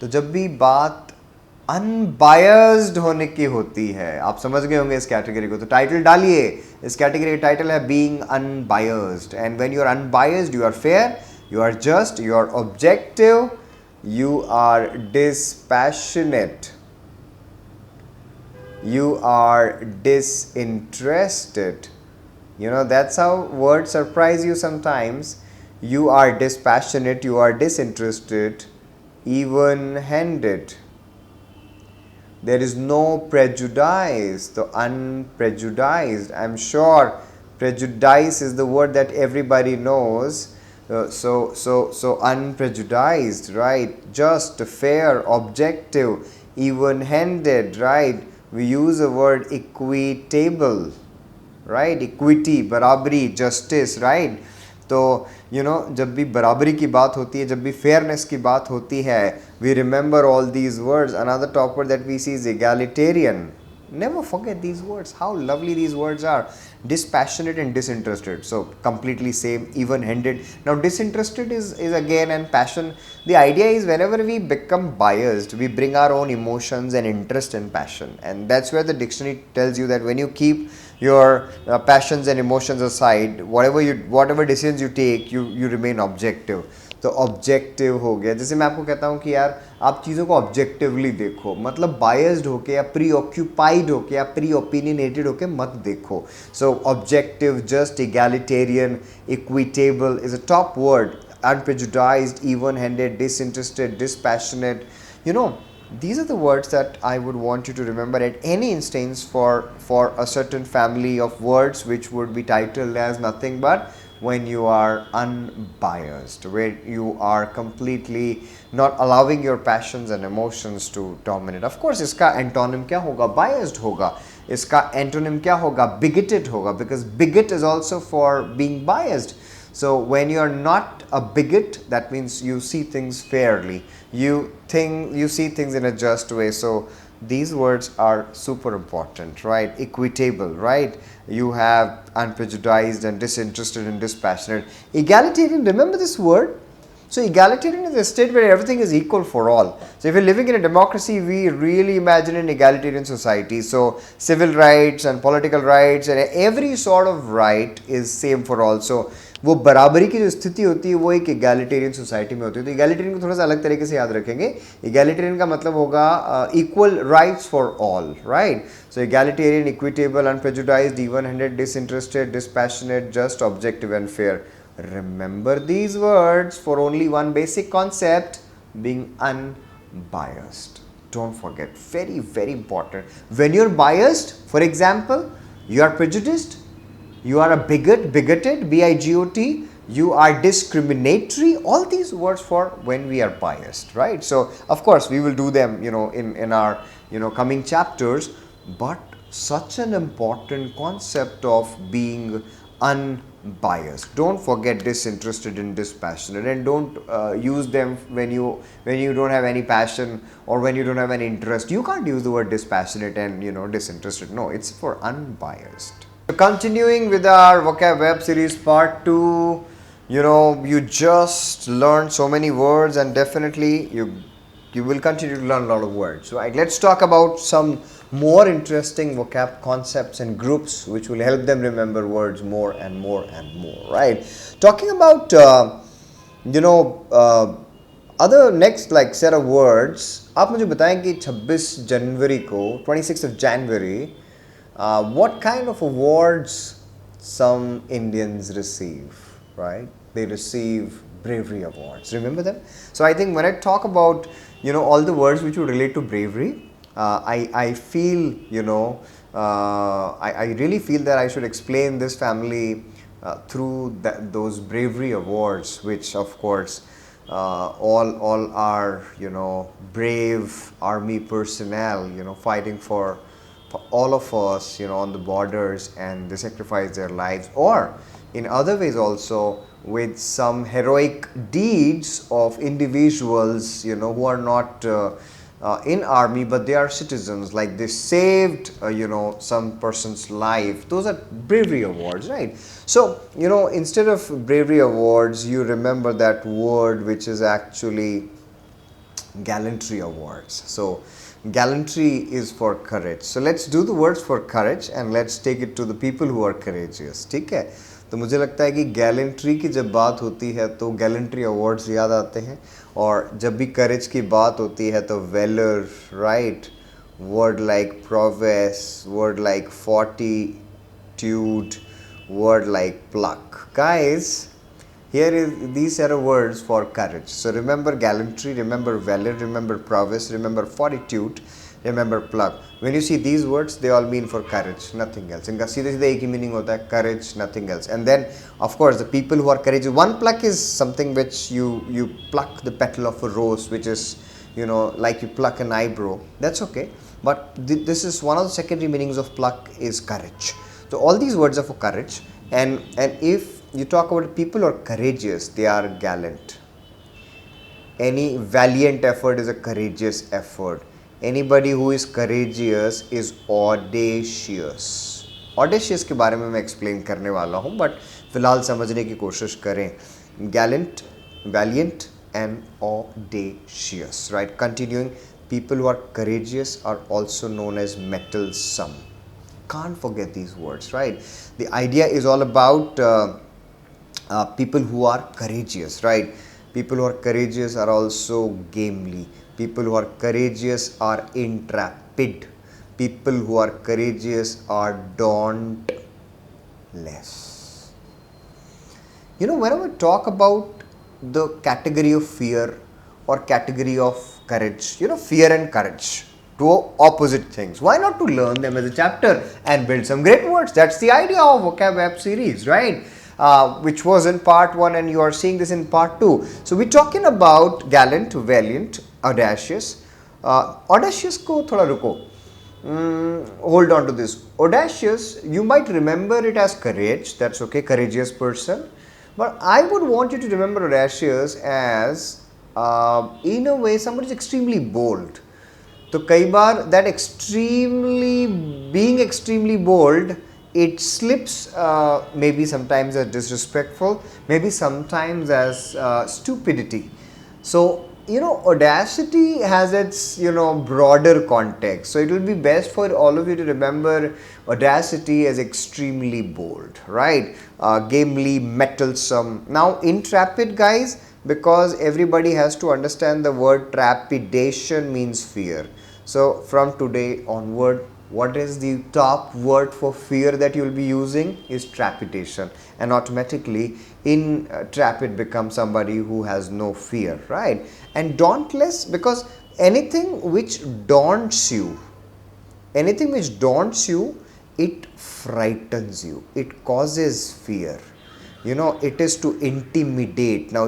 तो जब भी बात अनबायस्ड होने की होती है, आप समझ गए होंगे इस कैटेगरी को, तो टाइटल डालिए. इस कैटेगरी का टाइटल है being unbiased. And when you are unbiased, you are fair, you are just, you are objective, you are dispassionate, you are disinterested. That's how words surprise you sometimes. You are dispassionate, you are disinterested, even-handed. There is no prejudice, the unprejudiced. I'm sure prejudice is the word that everybody knows. So unprejudiced, right? Just, fair, objective, even-handed, right? We use the word equitable, right? Equity, बराबरी, justice, right? तो जब भी बराबरी की बात होती है, जब भी fairness की बात होती है, we remember all these words. Another top word that we see is egalitarian. Never forget these words, how lovely these words are. Dispassionate and disinterested, so completely same. Even-handed. Now disinterested is again, and passion. The idea is whenever we become biased, we bring our own emotions and interest and passion, and that's where the dictionary tells you that when you keep your passions and emotions aside, whatever decisions you take, you remain objective. तो objective हो गया. जैसे मैं आपको कहता हूँ कि यार आप चीज़ों को ऑब्जेक्टिवली देखो, मतलब बायस्ड होके या प्री ऑक्यूपाइड होके या प्री ओपिनियनेटेड होके मत देखो. सो objective, just, egalitarian, equitable is a top word. Unprejudiced, even-handed, disinterested, dispassionate. These are the words that I would want you to remember at any instance for a certain family of words which would be titled as nothing but when you are unbiased, where you are completely not allowing your passions and emotions to dominate. Of course, इसका antonym क्या होगा? Biased होगा. इसका antonym क्या होगा? Bigoted होगा, because bigot is also for being biased. So when you are not a bigot, that means you see things fairly. You see things in a just way. So these words are super important, right? Equitable, right? You have unprejudiced and disinterested and dispassionate. Egalitarian, remember this word? So egalitarian is a state where everything is equal for all. So if you're living in a democracy, we really imagine an egalitarian society. So civil rights and political rights and every sort of right is same for all. So वो बराबरी की जो स्थिति होती है वो एक egalitarian society में होती है. तो egalitarian को थोड़ा सा अलग तरीके से याद रखेंगे. egalitarian का मतलब होगा equal rights for all, right? So egalitarian, equitable, unprejudiced, even-handed, disinterested, dispassionate, just, objective and fair. Remember these words for only one basic concept, being unbiased. Don't forget, very, very important. When you're biased, for example, you are prejudiced, you are a bigot, bigoted, B-I-G-O-T, you are discriminatory, all these words for when we are biased, right? So, of course, we will do them, in our, coming chapters, but such an important concept of being unbiased. Don't forget disinterested and dispassionate, and don't use them when you don't have any passion or when you don't have any interest. You can't use the word dispassionate and disinterested. No, it's for unbiased. So continuing with our vocab web series part 2, you just learned so many words, and definitely you will continue to learn a lot of words. Right? Let's talk about some more interesting vocab concepts and groups which will help them remember words more and more and more, right? Talking about other next set of words, आप मुझे बताएं कि 26 जनवरी को 26th of January what kind of awards some Indians receive, right? They receive bravery awards. Remember them? So I think when I talk about all the words which would relate to bravery, I feel I really feel that I should explain this family through those bravery awards, which of course all are brave army personnel fighting for all of us on the borders, and they sacrifice their lives, or in other ways also with some heroic deeds of individuals who are not in army, but they are citizens, like they saved some person's life. Those are bravery awards, right? So instead of bravery awards, you remember that word which is actually gallantry awards. So gallantry is for courage. So let's do the words for courage and let's take it to the people who are courageous. ठीक है? तो मुझे लगता है कि gallantry की जब बात होती है तो गैलेंट्री अवार्ड्स याद आते हैं, और जब भी करेज की बात होती है तो valour, right? Word like prowess, word like fortitude, word like pluck. Guys, these are words for courage. So remember gallantry, remember valor, remember prowess, remember fortitude, remember pluck. When you see these words, they all mean for courage, nothing else. इनका सीधे सीधे एक ही meaning होता है, courage, nothing else. And then of course the people who are courageous, one pluck is something which you pluck the petal of a rose, which is like you pluck an eyebrow. That's okay. But this is one of the secondary meanings of pluck is courage. So all these words are for courage, and if you talk about people who are courageous, they are gallant. Any valiant effort is a courageous effort. Anybody who is courageous is audacious. Audacious के बारे में मैं explain करने वाला हूँ, but फिलहाल समझने की कोशिश करें. Gallant, valiant and audacious, right? Continuing, people who are courageous are also known as mettlesome. Can't forget these words, right? The idea is all about people who are courageous, right? People who are courageous are also gamely. People who are courageous are intrepid. People who are courageous are dauntless. Whenever we talk about the category of fear or category of courage, fear and courage, two opposite things. Why not to learn them as a chapter and build some great words? That's the idea of Vocab web series, right? Which was in part 1 and you are seeing this in part 2. So we're talking about gallant, valiant, audacious. Audacious ko thoda ruko. Hold on to this. Audacious, you might remember it as courage. That's okay, courageous person. But I would want you to remember audacious as, in a way, somebody is extremely bold. So, kai baar that being extremely bold, it slips maybe sometimes as disrespectful, maybe sometimes as stupidity. So, audacity has its, broader context. So, it will be best for all of you to remember audacity as extremely bold, right? Gamely, mettlesome. Now, intrepid, guys, because everybody has to understand the word trepidation means fear. So, from today onward, what is the top word for fear that you will be using is trepidation, and automatically intrepid becomes somebody who has no fear, right? And dauntless, because anything which daunts you, it frightens you, it causes fear. It is to intimidate. Now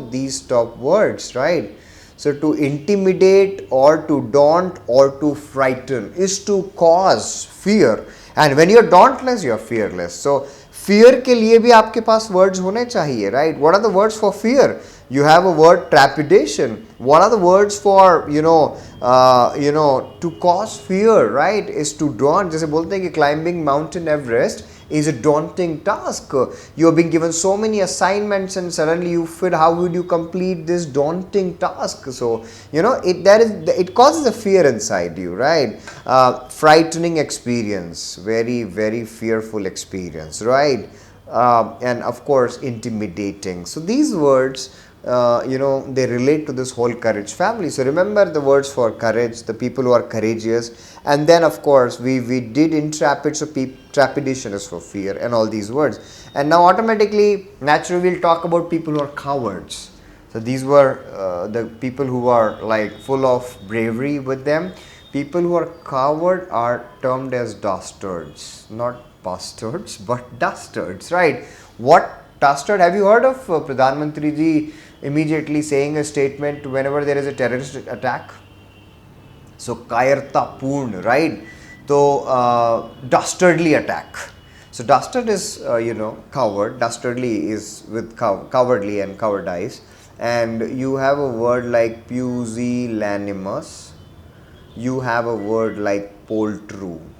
these top words, right? So to intimidate or to daunt or to frighten is to cause fear. And when you're dauntless, you're fearless. So fear ke liye bhi aapke paas words hone chahiye, right? What are the words for fear? You have a word trepidation. What are the words for, to cause fear, right? Is to daunt. जैसे बोलते हैं कि climbing Mountain Everest is a daunting task. You have been given so many assignments and suddenly you feel how would you complete this daunting task? So, it causes a fear inside you, right? Frightening experience, very, very fearful experience, right? And of course, intimidating. So, these words, they relate to this whole courage family. So remember the words for courage, the people who are courageous, and then of course we did intrepid, so trepidation is for fear, and all these words. And now automatically, naturally, we'll talk about people who are cowards. So these were the people who are like full of bravery with them. People who are coward are termed as dastards, not bastards, but dastards, right? What dastard? Have you heard of Pradhan Mantri ji immediately saying a statement whenever there is a terrorist attack? So, kayarta purn, right? So, dastardly attack. So, dastard is, coward. Dastardly is with cowardly and cowardice. And you have a word like pusillanimous. You have a word like poltroon,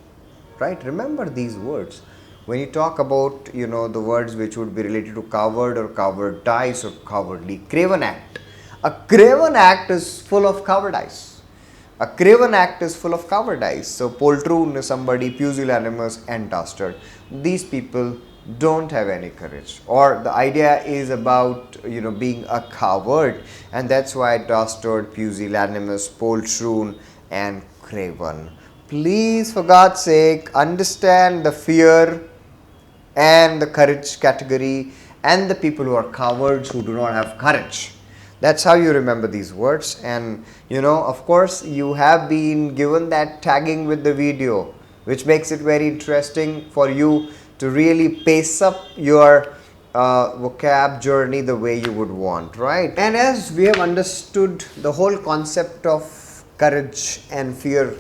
right? Remember these words. When you talk about, the words which would be related to coward or cowardice or cowardly, craven act. A craven act is full of cowardice. A craven act is full of cowardice. So, poltroon is somebody, pusillanimous and dastard. These people don't have any courage, or the idea is about, being a coward, and that's why dastard, pusillanimous, poltroon and craven. Please, for God's sake, understand the fear and the courage category and the people who are cowards who do not have courage. That's how you remember these words. And of course, you have been given that tagging with the video, which makes it very interesting for you to really pace up your vocab journey the way you would want, right? And as we have understood the whole concept of courage and fear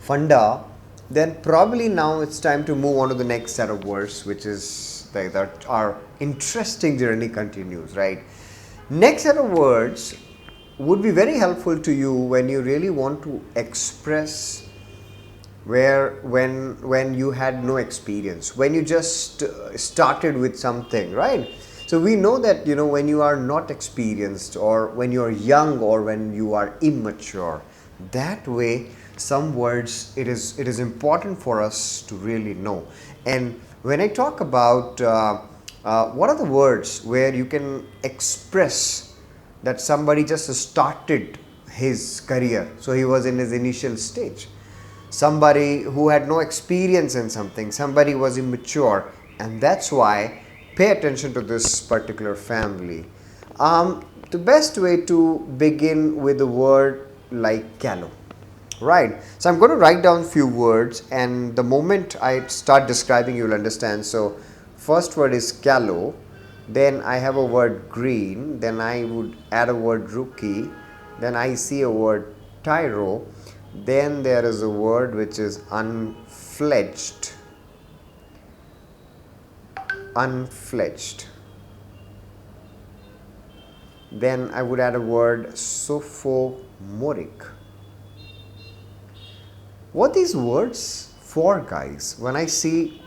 funda, then probably now it's time to move on to the next set of words, which is that our interesting journey continues, right? Next set of words would be very helpful to you when you really want to express when you had no experience, when you just started with something, right? So we know that, when you are not experienced, or when you are young, or when you are immature, that way some words it is important for us to really know. And when I talk about what are the words where you can express that somebody just started his career, so he was in his initial stage, somebody who had no experience in something, somebody was immature, and that's why pay attention to this particular family. The best way to begin with the word like callow. Right. So I'm going to write down few words, and the moment I start describing, you'll understand. So first word is callow, then I have a word green, then I would add a word rookie, then I see a word tyro, then there is a word which is unfledged. Unfledged. Then I would add a word sophomoric. What these words for, guys? When I see,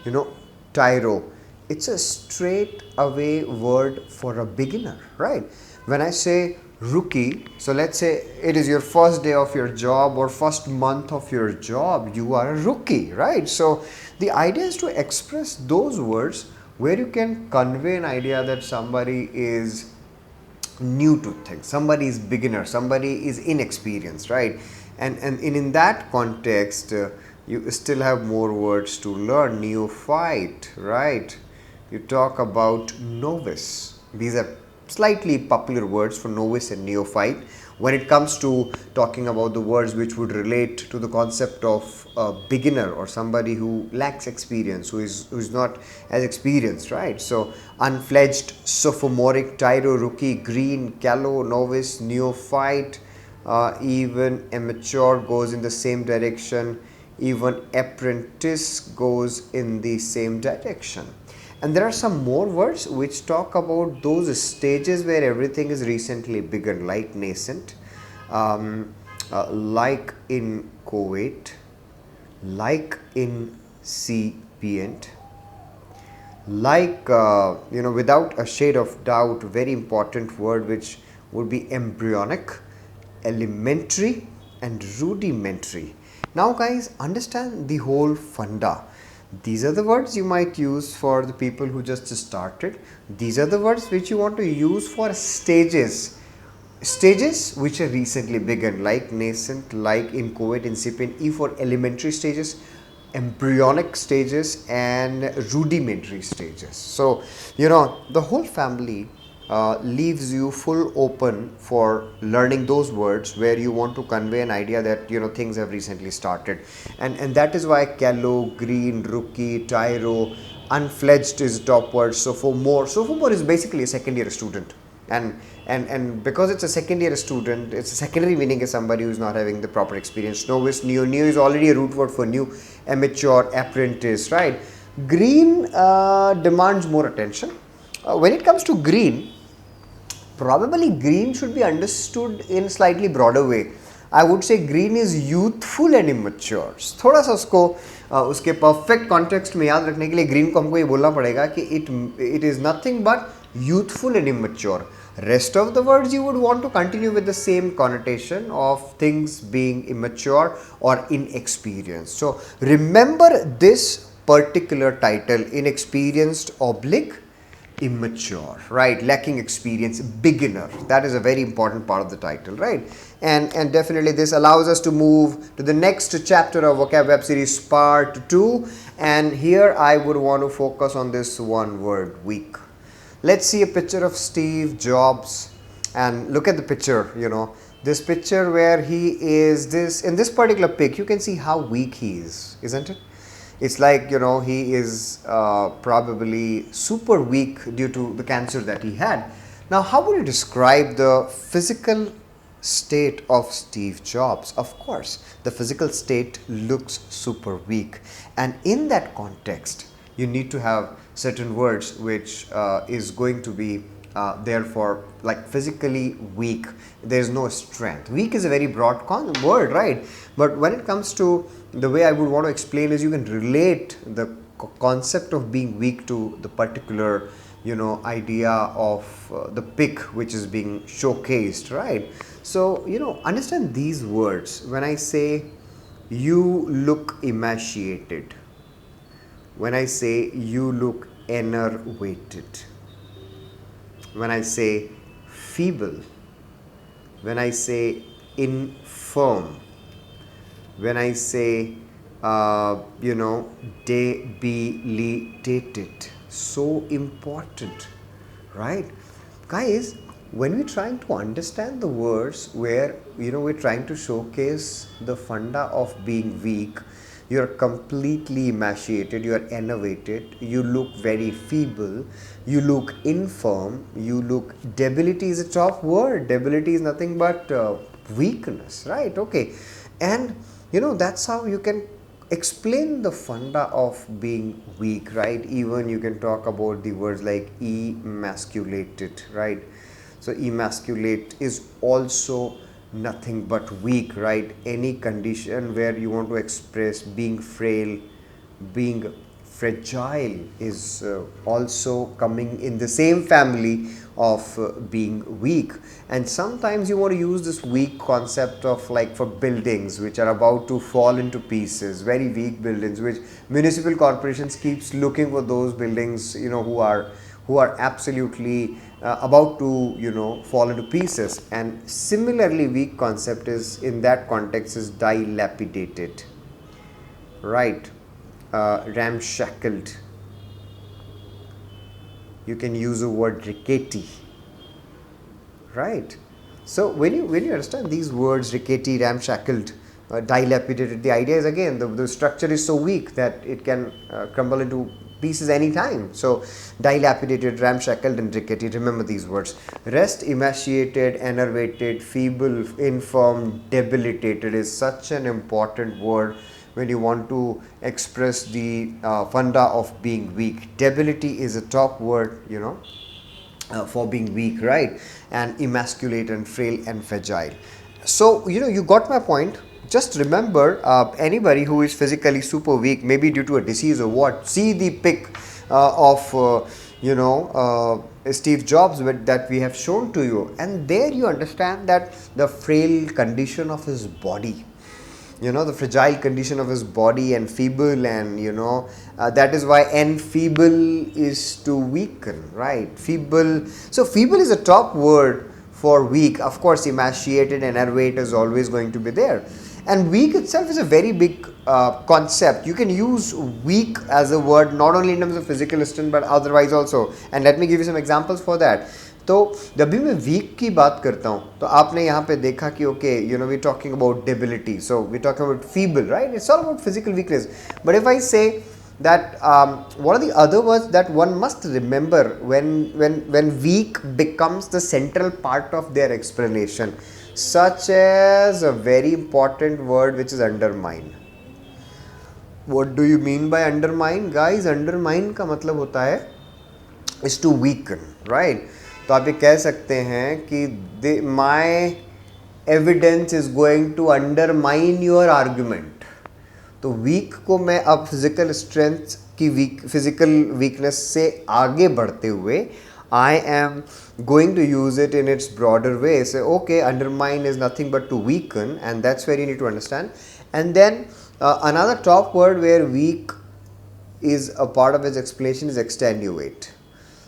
tyro, it's a straight away word for a beginner, right? When I say rookie, so let's say it is your first day of your job or first month of your job, you are a rookie, right? So the idea is to express those words where you can convey an idea that somebody is new to things, somebody is beginner, somebody is inexperienced, right? And in that context, you still have more words to learn. Neophyte, right? You talk about novice. These are slightly popular words for novice and neophyte. When it comes to talking about the words which would relate to the concept of a beginner or somebody who lacks experience, who is not as experienced, right? So unfledged, sophomoric, tyro, rookie, green, callow, novice, neophyte, even immature goes in the same direction, even apprentice goes in the same direction. And there are some more words which talk about those stages where everything is recently begun, like nascent, like inchoate, like incipient, like, without a shade of doubt, very important word which would be embryonic, elementary and rudimentary. Now guys, understand the whole funda. These are the words you might use for the people who just started. These are the words which you want to use for stages. Stages which are recently begun, like nascent, like inchoate, incipient, E for elementary stages, embryonic stages and rudimentary stages. So, the whole family leaves you full open for learning those words where you want to convey an idea that things have recently started, and that is why callow, green, rookie, tyro, unfledged is top word. Sophomore is basically a second year student, and because it's a second year student, it's a secondary, meaning is somebody who's not having the proper experience. Novice, neo is already a root word for new, amateur, apprentice, right? Green demands more attention. When it comes to green, probably green should be understood in a slightly broader way. I would say green is youthful and immature. थोड़ा सा उसके perfect context में याद रखने के लिए green को हमको ये बोलना पड़ेगा कि it is nothing but youthful and immature. Rest of the words you would want to continue with the same connotation of things being immature or inexperienced. So remember this particular title, inexperienced oblique immature, right? Lacking experience, beginner. That is a very important part of the title, right? And definitely this allows us to move to the next chapter of Vocab Web Series Part 2. And here I would want to focus on this one word, weak. Let's see a picture of Steve Jobs and look at the picture, this picture where he is in this particular pic, you can see how weak he is, isn't it? It's like, he is probably super weak due to the cancer that he had. Now, how would you describe the physical state of Steve Jobs? Of course, the physical state looks super weak. And in that context, you need to have certain words which is going to be therefore like physically weak. There is no strength. Weak is a very broad word, right? But when it comes to the way I would want to explain is you can relate the concept of being weak to the particular idea of the pic which is being showcased, right? So understand these words. When I say you look emaciated, when I say you look enervated, when I say feeble, when I say infirm, when I say debilitated, so important, right? Guys, when we're trying to understand the words where we're trying to showcase the funda of being weak, you're completely emaciated, you're enervated, you look very feeble, you look infirm, you look, debility is a top word. Debility is nothing but weakness, right? Okay, and that's how you can explain the funda of being weak, right? Even you can talk about the words like emasculated, right? So emasculate is also nothing but weak, right? Any condition where you want to express being frail, being fragile is also coming in the same family of being weak. And sometimes you want to use this weak concept of, like, for buildings which are about to fall into pieces, very weak buildings, which municipal corporations keeps looking for those buildings who are absolutely about to fall into pieces. And similarly, weak concept is, in that context, is dilapidated, right? Ramshackled. You can use the word rickety, right? So when you understand these words, rickety, ramshackled, dilapidated, the idea is, again, the structure is so weak that it can crumble into pieces anytime. So dilapidated, ramshackled, and rickety, remember these words. Rest, emaciated, enervated, feeble, infirm, debilitated is such an important word when you want to express the funda of being weak. Debility is a top word, for being weak, right? And emasculate and frail and fragile. So you got my point. Just remember, anybody who is physically super weak, maybe due to a disease or what, see the pic of Steve Jobs that we have shown to you, and there you understand that the frail condition of his body, the fragile condition of his body, and feeble, and that is why enfeeble is to weaken, right? Feeble. So feeble is a top word for weak. Of course, emaciated and enervate is always going to be there. And weak itself is a very big concept. You can use weak as a word not only in terms of physical strength but otherwise also. And let me give you some examples for that. तो जब भी मैं week की बात करता हूँ तो आपने यहाँ पे देखा कि okay we talking about debility, so we talking about feeble, right? It's all about physical weakness. But if I say that what are the other words that one must remember when weak becomes the central part of their explanation, such as a very important word which is undermine. What do you mean by undermine, guys? Undermine का मतलब होता है is to weaken, right? तो आप ये कह सकते हैं कि my evidence is going to undermine your argument. तो वीक को मैं अब फिजिकल स्ट्रेंथ की फिजिकल वीकनेस से आगे बढ़ते हुए I am going to use it in its broader way. So, okay, undermine is nothing but to weaken, and that's where you need to understand. And then another top word where weak is a part of its explanation is extenuate.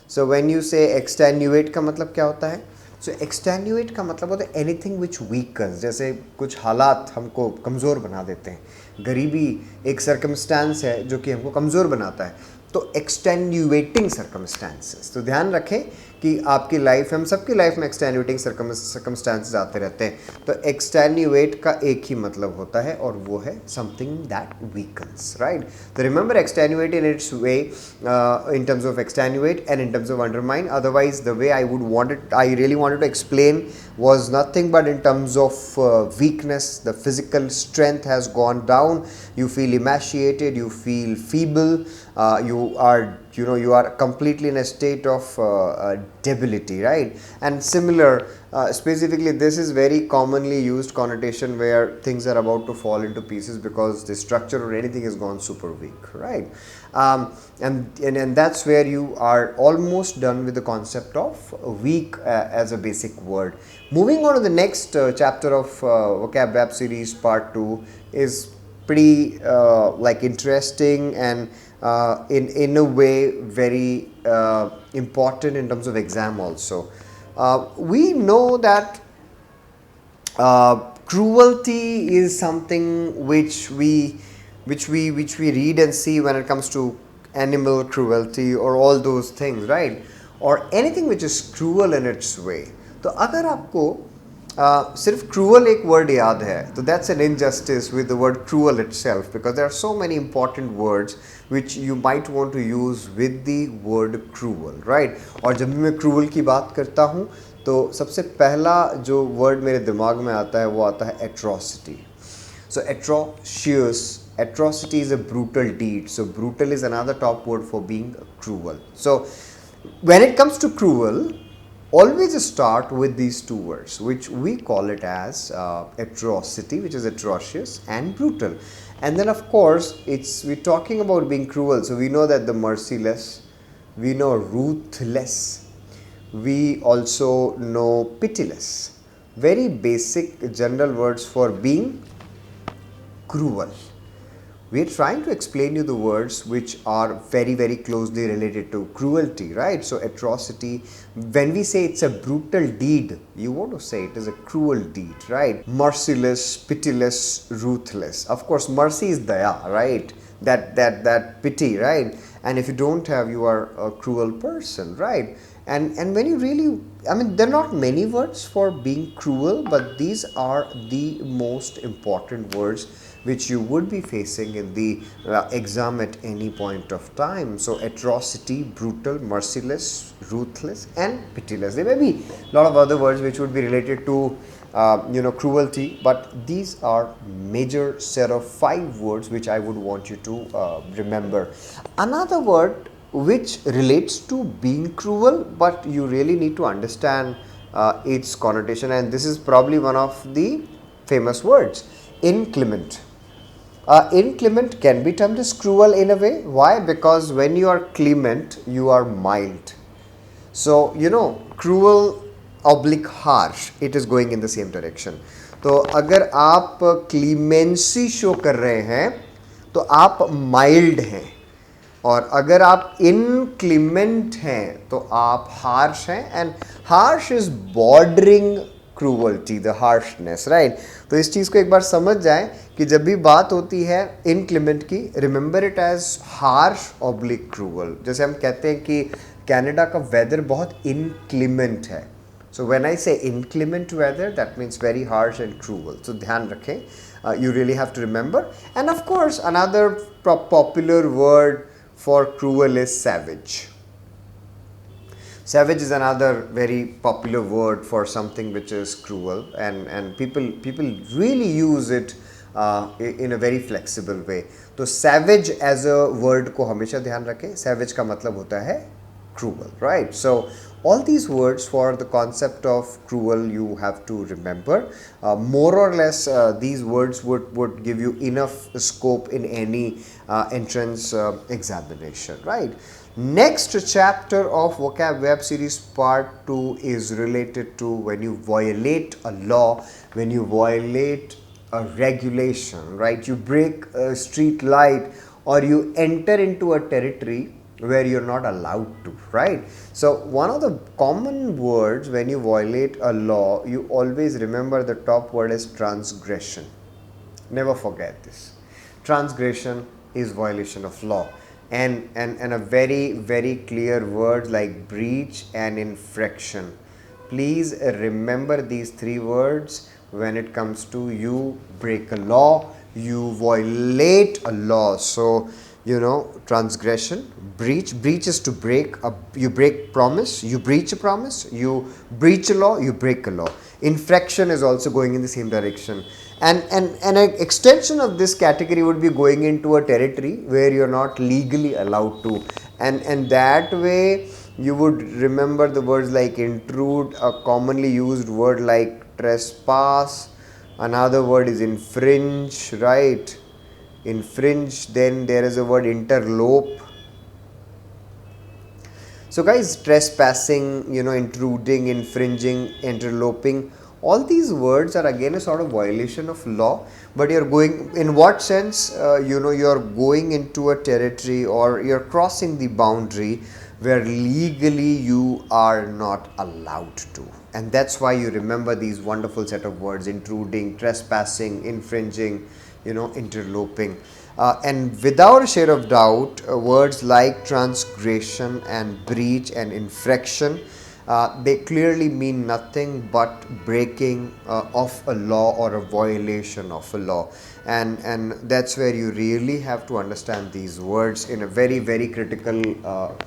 So, when you say extenuate का मतलब क्या होता है? So, extenuate का मतलब होता है anything which weakens. जैसे कुछ हालात हमको कमज़ोर बना देते हैं. गरीबी एक circumstance है जो कि हमको कमज़ोर बनाता है. तो extenuating circumstances. तो ध्यान रखें कि आपकी लाइफ, हम सबकी लाइफ में extenuating circumstances आते रहते हैं. तो extenuate का एक ही मतलब होता है और वो है something that weakens, right? So remember extenuate in its way, in terms of extenuate and in terms of undermine. Otherwise, the way I really wanted to explain was nothing but in terms of weakness. The physical strength has gone down. You feel emaciated. You feel feeble. You are completely in a state of debility, right? And similar, specifically this is very commonly used connotation where things are about to fall into pieces because the structure or anything has gone super weak, right? And that's where you are almost done with the concept of weak as a basic word. Moving on to the next chapter of Vocab Web Series Part 2 is pretty interesting and in a way very important in terms of exam also. We know that cruelty is something which we read and see when it comes to animal cruelty or all those things, right? Or anything which is cruel in its way. तो अगर आपको सिर्फ cruel एक word याद है तो that's an injustice with the word cruel itself, because there are so many important words which you might want to use with the word cruel, right? और जब भी मैं cruel की बात करता हूँ तो सबसे पहला जो word मेरे दिमाग में आता है वो आता है atrocity. So atrocious, atrocity is a brutal deed. So brutal is another top word for being cruel. So when it comes to cruel, always start with these two words, which we call it as atrocity, which is atrocious, and brutal. And then of course we're talking about being cruel, so we know that the merciless, we know ruthless, we also know pitiless. Very basic general words for being cruel. We are trying to explain you the words which are very, very closely related to cruelty, right? So atrocity, when we say it's a brutal deed, you want to say it is a cruel deed, right? Merciless, pitiless, ruthless. Of course, mercy is daya, right? That pity, right? And if you don't have, you are a cruel person, right? And when you really, I mean, there are not many words for being cruel, but these are the most important words which you would be facing in the exam at any point of time. So atrocity, brutal, merciless, ruthless, and pitiless. There may be a lot of other words which would be related to cruelty, but these are major set of 5 words which I would want you to remember. Another word which relates to being cruel, but you really need to understand its connotation, and this is probably one of the famous words, inclement. Inclement can be termed as cruel in a way. Why? Because when you are clement, you are mild. So, cruel oblique harsh, it is going in the same direction. तो अगर आप clemency show कर रहे हैं तो आप mild हैं, और अगर आप inclement हैं तो आप harsh हैं, and harsh is bordering cruelty, the harshness, right? तो इस चीज़ को एक बार समझ जाएं कि जब भी बात होती है inclement की, remember it as harsh oblique cruel. जैसे हम कहते हैं कि कनाडा का वेदर बहुत inclement है. So when I say inclement weather, that means very harsh and cruel. So ध्यान रखें, you really have to remember. And of course, another popular word for cruel is savage. Savage is another very popular word for something which is cruel, and people really use it in a very flexible way. तो savage as a word को हमेशा ध्यान रखें. Savage का मतलब होता है cruel, right? So all these words for the concept of cruel you have to remember. More or less these words would give you enough scope in any entrance examination, right? Next chapter of Vocab Web Series Part 2 is related to when you violate a law, when you violate a regulation, right? You break a street light or you enter into a territory where you're not allowed to, right? So one of the common words when you violate a law, you always remember the top word is transgression. Never forget this. Transgression is violation of law. And a very, very clear words like breach and infraction. Please remember these 3 words when it comes to you break a law, you violate a law. So, transgression, breach is to break, you break promise, you breach a promise, you breach a law, you break a law. Infraction is also going in the same direction. And an extension of this category would be going into a territory where you're not legally allowed to. And that way you would remember the words like intrude, a commonly used word like trespass, another word is infringe, right? Infringe, then there is a word interlope. So guys, trespassing, intruding, infringing, interloping, all these words are again a sort of violation of law, but you're going, in what sense, you're going into a territory or you're crossing the boundary where legally you are not allowed to. And that's why you remember these wonderful set of words, intruding, trespassing, infringing, interloping. And without a shade of doubt, words like transgression and breach and infraction, they clearly mean nothing but breaking of a law or a violation of a law. And that's where you really have to understand these words in a very, very critical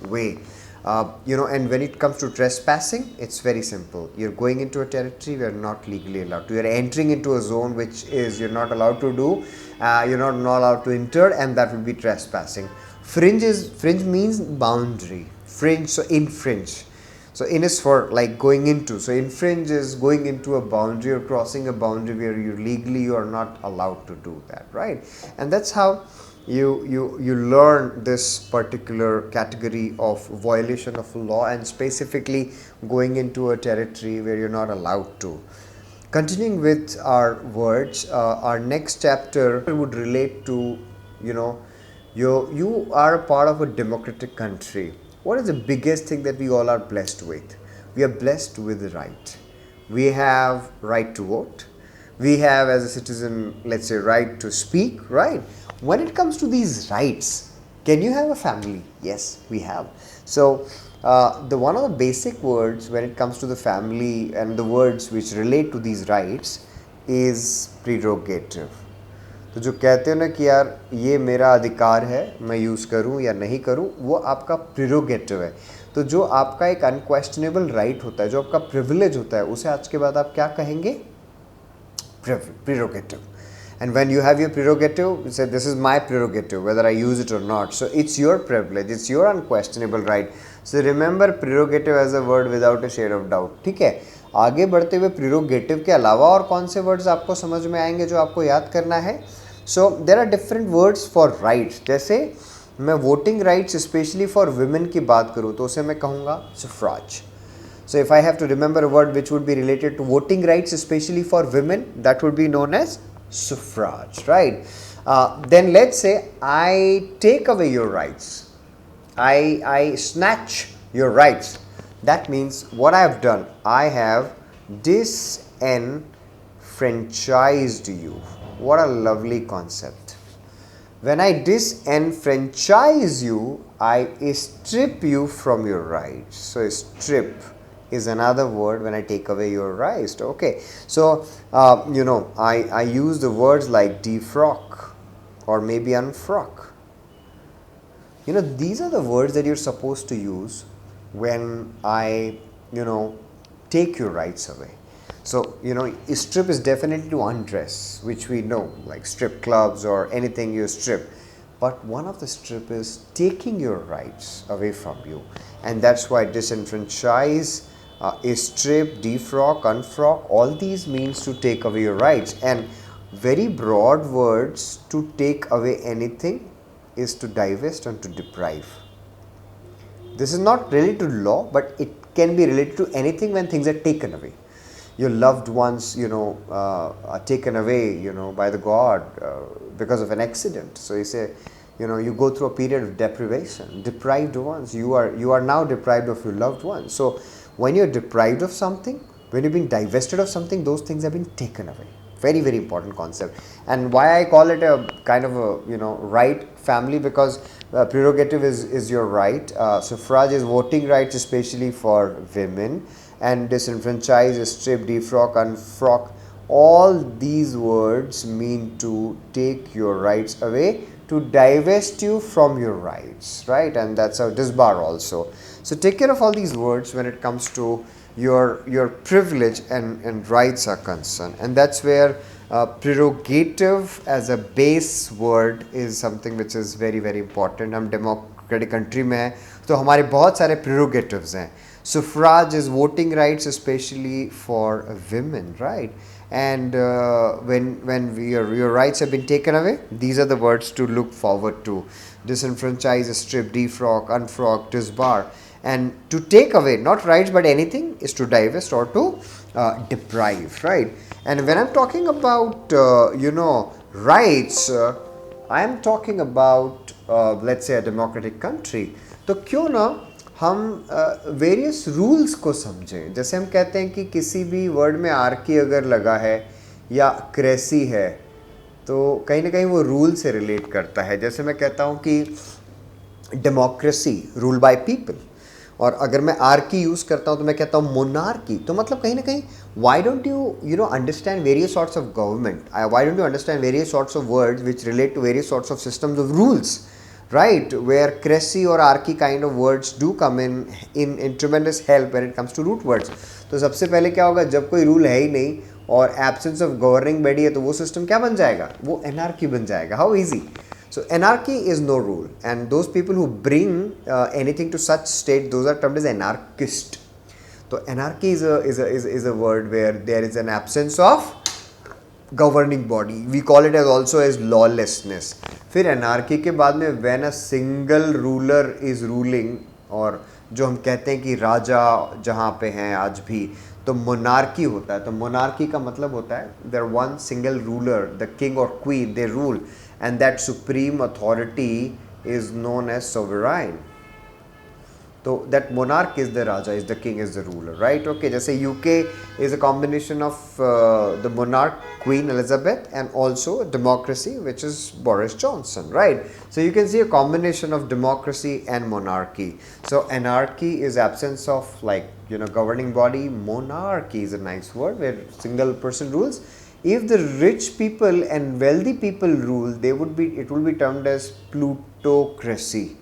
way. And when it comes to trespassing, it's very simple. You're going into a territory where not legally allowed to. You're entering into a zone which is you're not allowed to do. You're not allowed to enter, and that would be trespassing. Fringe means boundary. Fringe, so infringe. So in is for like going into. So infringe is going into a boundary or crossing a boundary where you are not allowed to do that, right? And that's how you learn this particular category of violation of law, and specifically going into a territory where you're not allowed to. Continuing with our words, our next chapter would relate to, you are a part of a democratic country. What is the biggest thing that we all are blessed with? We are blessed with the right. We have right to vote. We have, as a citizen, let's say, right to speak, right? When it comes to these rights, can you have a family? Yes, we have. So one of the basic words when it comes to the family and the words which relate to these rights is prerogative. तो जो कहते हो ना कि यार ये मेरा अधिकार है, मैं यूज़ करूँ या नहीं करूँ, वो आपका प्रिरोगेटिव है. तो जो आपका एक अनक्वेश्चनेबल राइट होता है, जो आपका प्रिविलेज होता है, उसे आज के बाद आप क्या कहेंगे? Prerogative. And when you have your prerogative, you say this is my prerogative whether I use it or not. So it's your privilege, it's your unquestionable right. So remember prerogative as a word without a shade of doubt. ठीक है. आगे बढ़ते हुए prerogative के अलावा और कौन से words आपको समझ में आएंगे जो आपको याद करना है? So there are different words for rights. जैसे मैं voting rights especially for women की बात करूँ तो उसे मैं कहूँगा suffrage. So if I have to remember a word which would be related to voting rights especially for women, that would be known as suffrage, right? Then let's say I take away your rights. I snatch your rights. That means what I have done, I have disenfranchised you. What a lovely concept. When I disenfranchise you, I strip you from your rights. So strip is another word when I take away your rights. Okay, so I use the words like defrock or maybe unfrock. These are the words that you're supposed to use when I take your rights away. So strip is definitely to undress, which we know, like strip clubs or anything you strip. But one of the strip is taking your rights away from you, and that's why disenfranchise, strip, defrock, unfrock, all these means to take away your rights. And very broad words to take away anything is to divest and to deprive. This is not related to law, but it can be related to anything when things are taken away. Your loved ones, are taken away, by the God because of an accident. So you say, you go through a period of deprivation, deprived ones. You are now deprived of your loved ones. So when you're deprived of something, when you've been divested of something, those things have been taken away. Very, very important concept. And why I call it a kind of a right family, because prerogative is your right. Suffrage is voting rights, especially for women. And disenfranchise, strip, defrock, unfrock, all these words mean to take your rights away, to divest you from your rights, right? And that's a disbar also. So take care of all these words when it comes to your privilege and rights are concerned. And that's where prerogative as a base word is something which is very, very important. हम democratic country में हैं तो हमारे बहुत सारे prerogatives हैं. Suffrage is voting rights, especially for women, right? And when your rights have been taken away, these are the words to look forward to. Disenfranchise, strip, defrock, unfrock, disbar. And to take away, not rights but anything, is to divest or to deprive, right? And when I'm talking about, rights, I am talking about, let's say, a democratic country. तो क्यों ना हम various rules को समझें. जैसे हम कहते हैं कि किसी भी वर्ड में आर्की अगर लगा है या क्रेसी है तो कहीं ना कहीं वो रूल से रिलेट करता है. जैसे मैं कहता हूँ कि डेमोक्रेसी, रूल बाय पीपल, और अगर मैं आर्की यूज करता हूं तो मैं कहता हूं मोनार्की, तो मतलब कहीं ना कहीं why don't you understand various sorts of government, why don't you understand various sorts of words which relate to various sorts of systems of rules, right, where crazy or archy kind of words do come in tremendous help when it comes to root words. तो सबसे पहले क्या होगा, जब कोई rule है ही नहीं और एब्सेंस ऑफ गवर्निंग बॉडी है तो वो सिस्टम क्या बन जाएगा, वो एनार्की बन जाएगा. How easy. So anarchy is no rule, and those people who bring anything to such state, those are termed as anarchist. So anarchy is a word where there is an absence of governing body. We call it as also as lawlessness. फिर anarchy के बाद में when a single ruler is ruling, और जो हम कहते हैं कि राजा जहाँ पे हैं आज भी, तो मोनार्की होता है. तो मोनार्की का मतलब होता है there one single ruler, the king or queen, they rule, and that supreme authority is known as sovereign. So that monarch is the raja, is the king, is the ruler, right? Okay, जैसे UK is a combination of the monarch Queen Elizabeth and also democracy, which is Boris Johnson, right? So you can see a combination of democracy and monarchy. So anarchy is absence of governing body. Monarchy is a nice word where single person rules. If the rich people and wealthy people rule, it will be termed as plutocracy.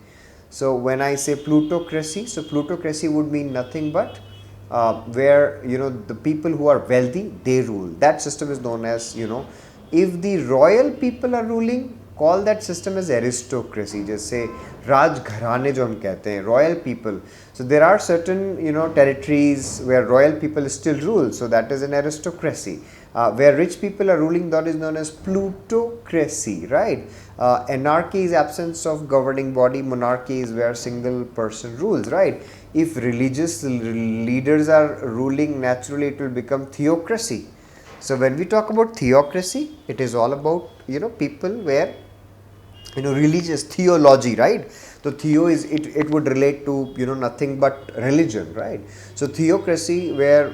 So when I say plutocracy, so plutocracy would mean nothing but where the people who are wealthy, they rule. That system is known as if the royal people are ruling, call that system as aristocracy. जैसे राजघराने जो हम कहते हैं, royal people. So there are certain territories where royal people still rule, so that is an aristocracy. Where rich people are ruling, that is known as plutocracy, right? Anarchy is absence of governing body. Monarchy is where single person rules, right? If religious leaders are ruling, naturally it will become theocracy. So when we talk about theocracy, it is all about people where religious theology, right? So theo is it would relate to nothing but religion, right? So theocracy where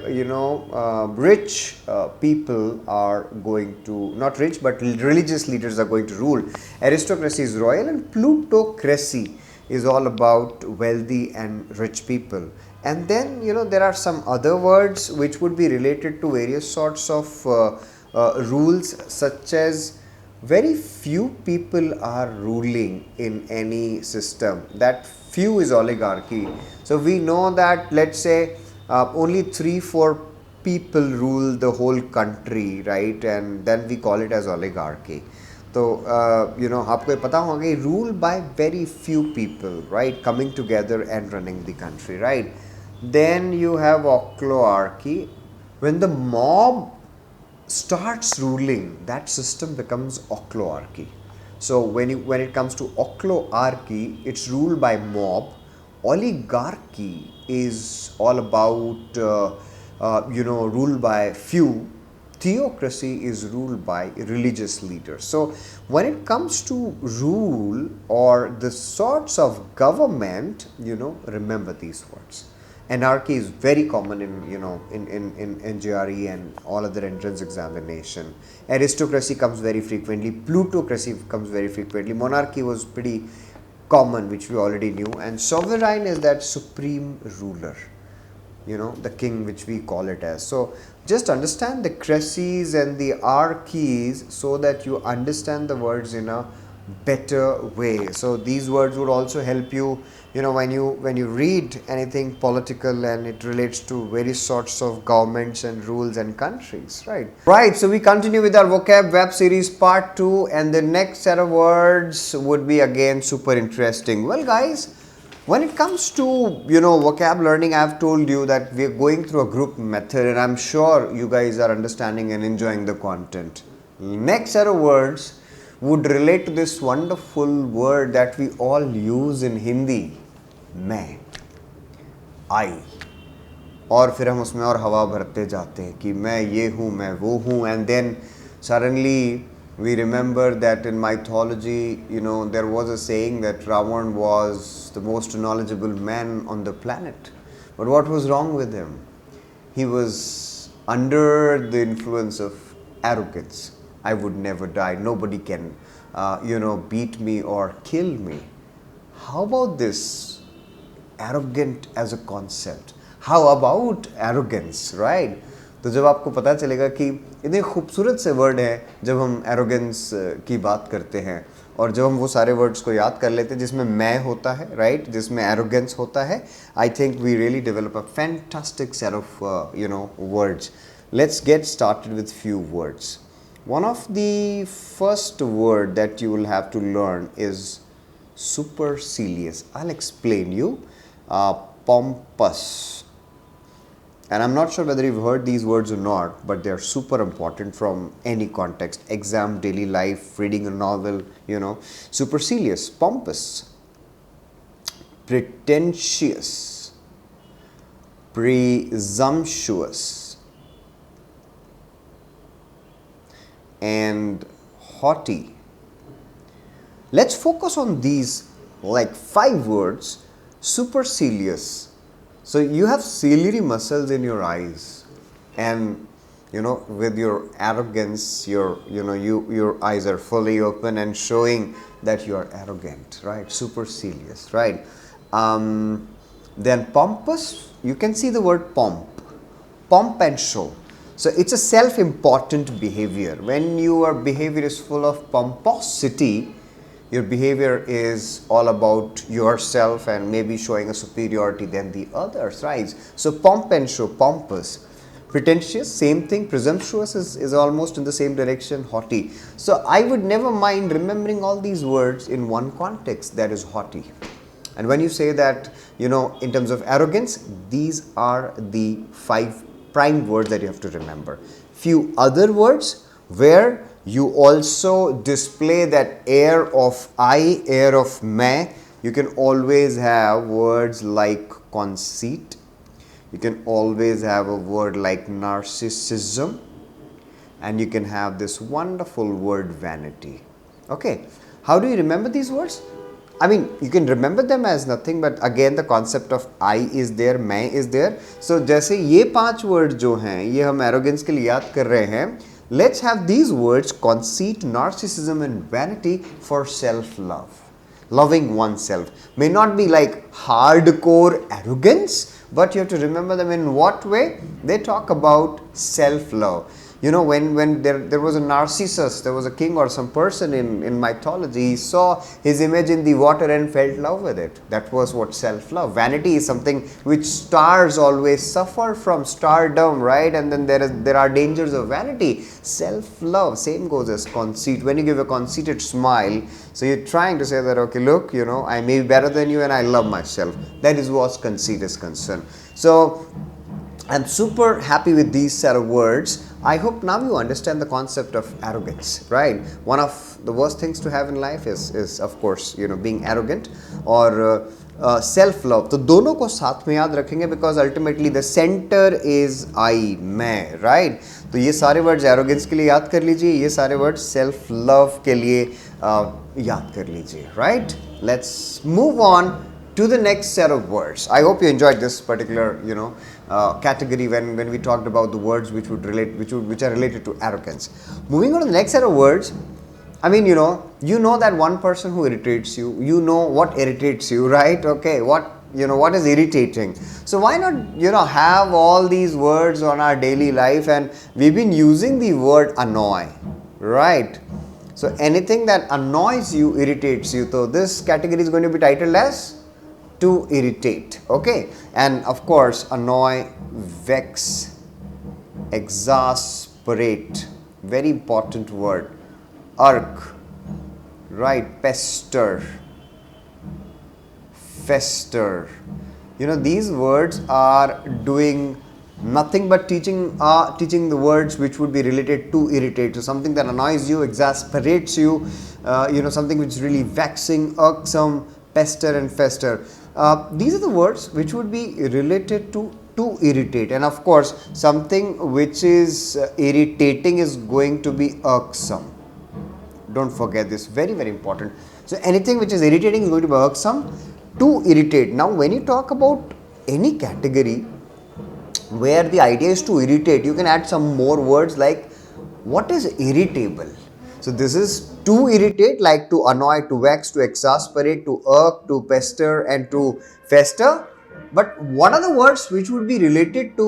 rich people are going to, not rich but religious leaders are going to rule. Aristocracy is royal, and plutocracy is all about wealthy and rich people. And then there are some other words which would be related to various sorts of rules, such as very few people are ruling in any system. That few is oligarchy. So we know that, let's say only 3-4 people rule the whole country, right? And then we call it as oligarchy. So आपको पता होगा कि rule by very few people, right, coming together and running the country, right? Then you have ocloarchy. When the mob starts ruling, that system becomes ocloarchy. So when it comes to ocloarchy, it's ruled by mob. Oligarchy is all about ruled by few. Theocracy is ruled by religious leaders. So when it comes to rule or the sorts of government, remember these words. Anarchy is very common in GRE and all other entrance examination. Aristocracy comes very frequently. Plutocracy comes very frequently. Monarchy was pretty common, which we already knew. And sovereign is that supreme ruler, the king, which we call it as. So just understand the crises and the archies so that you understand the words in a better way. So these words would also help you when you read anything political and it relates to various sorts of governments and rules and countries, right? So we continue with our vocab web series part 2, and the next set of words would be again super interesting. Well guys, when it comes to vocab learning, I have told you that we are going through a group method, and I'm sure you guys are understanding and enjoying the content. Next set of words would relate to this wonderful word that we all use in Hindi, मैं, I. और फिर हम उसमें और हवा भरते जाते हैं कि मैं ये हूँ, मैं वो हूँ, and then suddenly we remember that in mythology, there was a saying that Ravan was the most knowledgeable man on the planet. But what was wrong with him? He was under the influence of arrogance. I would never die. Nobody can, beat me or kill me. How about this? arrogant as a concept. How about arrogance, right? तो जब आपको पता चलेगा कि इतने खूबसूरत से word है जब हम arrogance की बात करते हैं और जब हम वो सारे वर्ड्स को याद कर लेते हैं जिसमें मैं होता है, राइट, जिसमें arrogance होता है, I think we really develop a fantastic set of words. Let's get started with few words. One of the first word that you will have to learn is supercilious. I'll explain you. Pompous. And I'm not sure whether you've heard these words or not, but they're super important from any context. Exam, daily life, reading a novel, Supercilious, pompous, pretentious, presumptuous, and haughty. Let's focus on these like 5 words. Supercilious. So you have ciliary muscles in your eyes, and with your arrogance, your eyes are fully open and showing that you are arrogant, right? Supercilious, right? Then pompous, you can see the word pomp and show. So it's a self-important behavior. When your behavior is full of pomposity, your behavior is all about yourself and maybe showing a superiority than the others, right? So pomp and show, pompous. Pretentious, same thing. Presumptuous is almost in the same direction. Haughty. So I would never mind remembering all these words in one context, that is haughty. And when you say that, in terms of arrogance, these are the 5 prime words that you have to remember. Few other words where you also display that air of I, air of मैं. You can always have words like conceit. You can always have a word like narcissism. And you can have this wonderful word vanity. Okay, how do you remember these words? I mean, you can remember them as nothing, but again the concept of I is there, मैं is there. So जैसे ये 5 words जो हैं, ये हम arrogance के लिए याद कर रहे हैं. Let's have these words: conceit, narcissism, and vanity for self-love. Loving oneself may not be like hardcore arrogance, but you have to remember them in what way? They talk about self-love. When there was a Narcissus, there was a king or some person in mythology, he saw his image in the water and felt love with it. That was what self-love. Vanity is something which stars always suffer from, stardom, right? And then there are dangers of vanity. Self-love, same goes as conceit. When you give a conceited smile, so you're trying to say that, okay, look, I may be better than you and I love myself. That is what conceit is concerned. So I'm super happy with these set of words. I hope now you understand the concept of arrogance, right? One of the worst things to have in life is of course, being arrogant or self-love. तो दोनों को साथ में याद रखेंगे because ultimately the center is I, मैं, right? तो ये सारे words arrogance के लिए याद कर लीजिए, ये सारे words self-love के लिए याद कर लीजिए, right? Let's move on to the next set of words. I hope you enjoyed this particular, category when we talked about the words which are related to arrogance. Moving on to the next set of words. I mean, you know that one person who irritates you. You know what irritates you, right? Okay, what is irritating. So why not, have all these words on our daily life, and we've been using the word annoy, right? So anything that annoys you, irritates you. So this category is going to be titled as to irritate, okay? And of course, annoy, vex, exasperate, very important word. Irk, right? Pester, fester. These words are doing nothing but teaching the words which would be related to irritate. So something that annoys you, exasperates you, something which is really vexing, irksome, pester and fester. These are the words which would be related to irritate, and of course something which is irritating is going to be irksome. Don't forget this, very very important. So anything which is irritating is going to be irksome, to irritate. Now when you talk about any category where the idea is to irritate, you can add some more words like what is irritable. So this is To irritate, like to annoy, to vex, to exasperate, to irk, to pester, and to fester. But what are the words which would be related to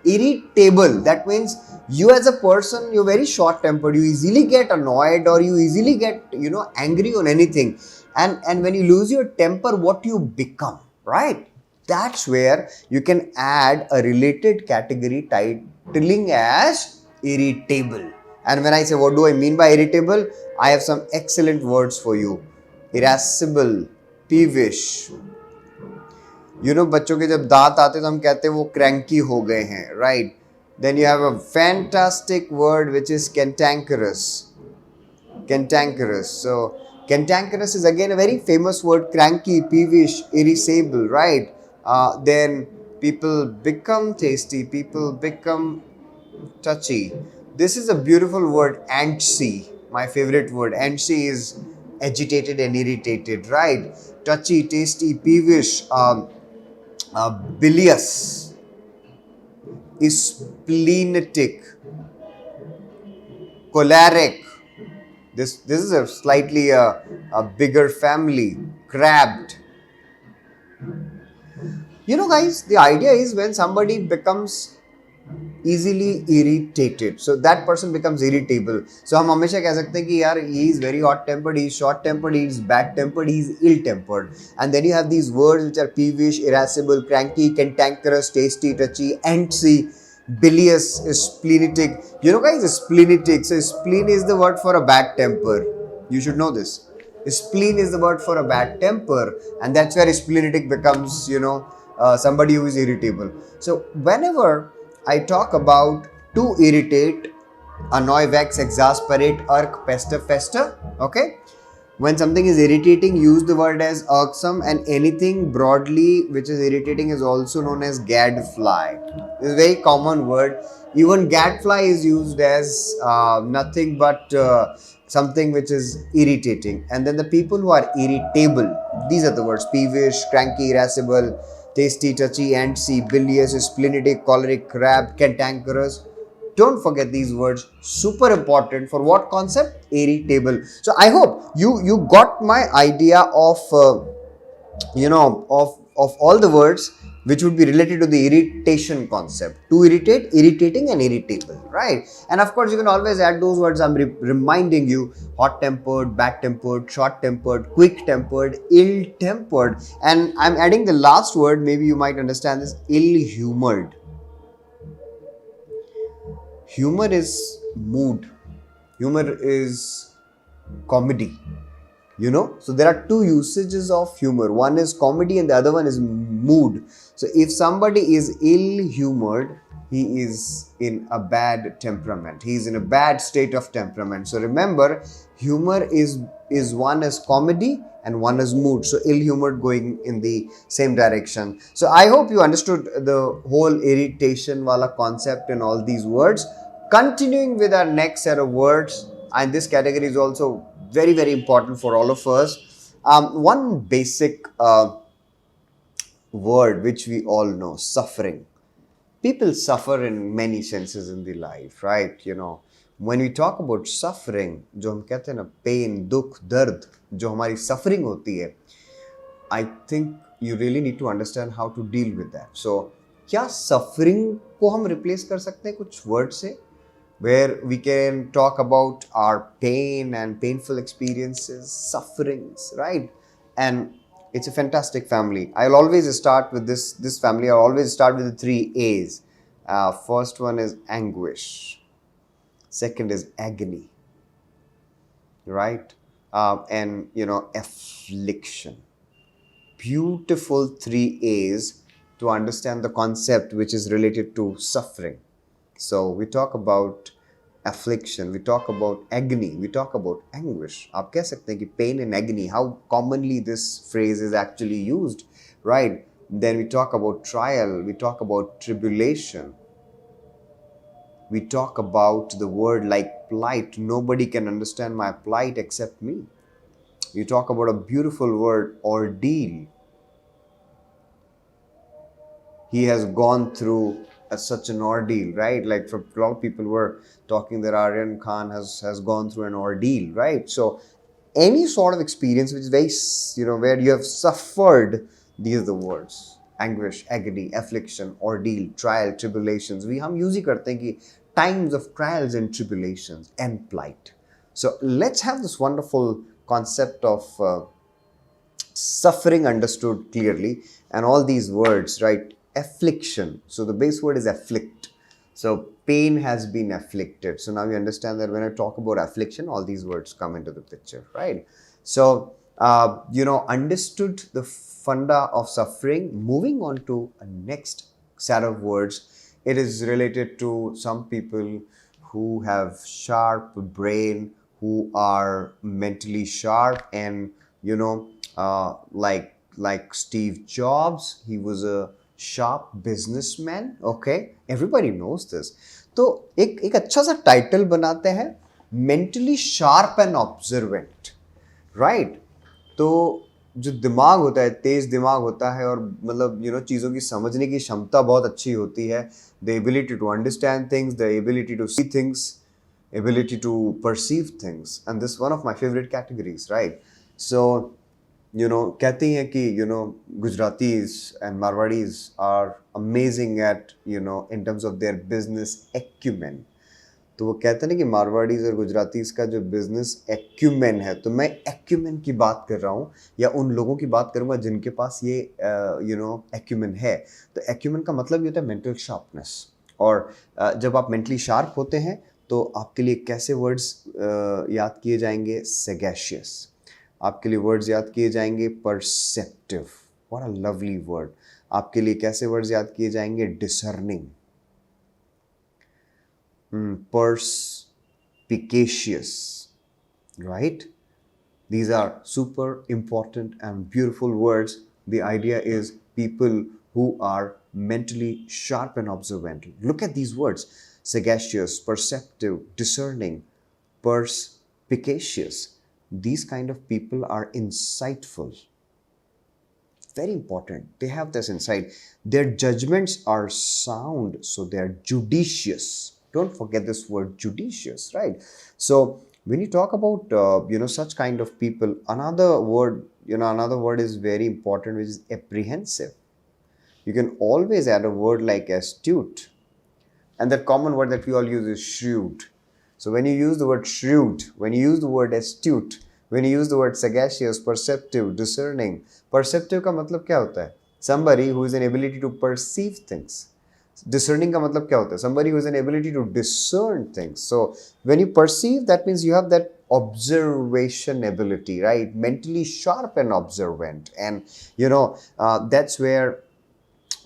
irritable? That means you as a person, you're very short tempered, you easily get annoyed, or you easily get angry on anything, and when you lose your temper, what you become, right? That's where you can add a related category titling as irritable. And when I say what do I mean by irritable, I have some excellent words for you. Irascible, peevish. बच्चों के जब दांत आते तो हम कहते हैं वो क्रैंकी हो गए हैं, right? Then you have a fantastic word which is cantankerous. Cantankerous. So cantankerous is again a very famous word. Cranky, peevish, irascible, right? Then people become tasty, people become touchy. This is a beautiful word, antsy. My favorite word. Antsy is agitated and irritated, right? Touchy, tasty, peevish, bilious, splenetic, choleric. This is a slightly a bigger family. Crabbed. Guys, the idea is when somebody becomes easily irritated, so that person becomes irritable. So हम हमेशा कह सकते हैं कि यार he is very hot tempered, he is short tempered, he is bad tempered, he is ill tempered. And then you have these words which are peevish, irascible, cranky, cantankerous, tasty, touchy, antsy, bilious, splenetic. Guys, splenetic. So spleen is the word for a bad temper. You should know this. Spleen is the word for a bad temper, and that's where splenetic becomes somebody who is irritable. So whenever I talk about to irritate, annoy, vex, exasperate, irk, pester, fester. Okay? When something is irritating, use the word as irksome, and anything broadly which is irritating is also known as gadfly. This is a very common word. Even gadfly is used as nothing but something which is irritating. And then the people who are irritable, these are the words: peevish, cranky, irascible, tasty, touchy, antsy, bilious, splenetic, choleric, crabbed, cantankerous. Don't forget these words. Super important for what concept? Irritable. So I hope you got my idea of of all the words which would be related to the irritation concept. To irritate, irritating, and irritable, right? And of course, you can always add those words. I'm reminding you: hot-tempered, bad-tempered, short-tempered, quick-tempered, ill-tempered. And I'm adding the last word, maybe you might understand this: ill-humored. Humor is mood. Humor is comedy. So there are two usages of humor. One is comedy and the other one is mood. So if somebody is ill-humored, he is in a bad temperament. He is in a bad state of temperament. So remember, humor is one as comedy and one as mood. So ill-humored going in the same direction. So I hope you understood the whole irritation wala concept in all these words. Continuing with our next set of words, and this category is also very, very important for all of us. One basic word which we all know: suffering. People suffer in many senses in the life, right? When we talk about suffering, जो हम कहते हैं ना, pain, दुख, दर्द, जो हमारी suffering होती है, I think you really need to understand how to deal with that. So, क्या suffering को हम replace कर सकते हैं कुछ word से? Where we can talk about our pain and painful experiences, sufferings, right? And it's a fantastic family. I'll always start with this family. I'll always start with the 3 A's. First one is anguish. Second is agony, right? And affliction. Beautiful 3 A's to understand the concept which is related to suffering. So we talk about affliction, we talk about agony, we talk about anguish. आप कह सकते हैं कि pain and agony, how commonly this phrase is actually used, right? Then we talk about trial, we talk about tribulation. We talk about the word like plight. Nobody can understand my plight except me. You talk about a beautiful word, ordeal. He has gone through such an ordeal, right? Like for a lot of people were talking that Aryan Khan has gone through an ordeal, right? So any sort of experience which is very, where you have suffered, these are the words: anguish, agony, affliction, ordeal, trial, tribulations. We हम use ही करते हैं कि times of trials and tribulations and plight. So let's have this wonderful concept of suffering understood clearly, and all these words, right? Affliction. So the base word is afflict. So pain has been afflicted. So now you understand that when I talk about affliction, all these words come into the picture, right? So, understood the funda of suffering. Moving on to a next set of words, it is related to some people who have sharp brain, who are mentally sharp, and like Steve Jobs, he was a sharp businessman. Okay, everybody knows this. तो एक अच्छा सा title बनाते हैं, mentally sharp and observant, right? तो जो दिमाग होता है, तेज दिमाग होता है, और मतलब चीज़ों की समझने की क्षमता बहुत अच्छी होती है. The ability to understand things, the ability to see things, ability to perceive things, and this is one of my favorite categories, right? So कहते हैं कि Gujaratis and Marwadis are amazing at in terms of their business acumen. तो वो कहते हैं ना कि मारवाड़ीज और गुजरातीज का जो बिजनेस एक्यूमेन है, तो मैं एक्यूमेन की बात कर रहा हूँ, या उन लोगों की बात करूँगा जिनके पास ये एक्यूमेन है. तो एक्यूमेन का मतलब ये होता है मेंटल शार्पनेस. और जब आप मेंटली शार्प होते हैं तो आपके लिए कैसे वर्ड्स याद किए जाएंगे? सैगेशियस. आपके लिए वर्ड्स याद किए जाएंगे perceptive. What a lovely word. आपके लिए कैसे वर्ड्स याद किए जाएंगे? Discerning, perspicacious, right? These are super important and beautiful words. The idea is people who are mentally sharp and observant. Look at these words: sagacious, perceptive, discerning, perspicacious. These kind of people are insightful. Very important. They have this insight. Their judgments are sound, so they are judicious. Don't forget this word, judicious, right? So when you talk about such kind of people, another word is very important, which is apprehensive. You can always add a word like astute, and that common word that we all use is shrewd. So when you use the word shrewd, when you use the word astute, when you use the word sagacious, perceptive, discerning, perceptive का मतलब क्या होता है? Somebody who is an ability to perceive things. Discerning का मतलब क्या होता है? Somebody who has an ability to discern things. So when you perceive, that means you have that observation ability, right? Mentally sharp and observant, and that's where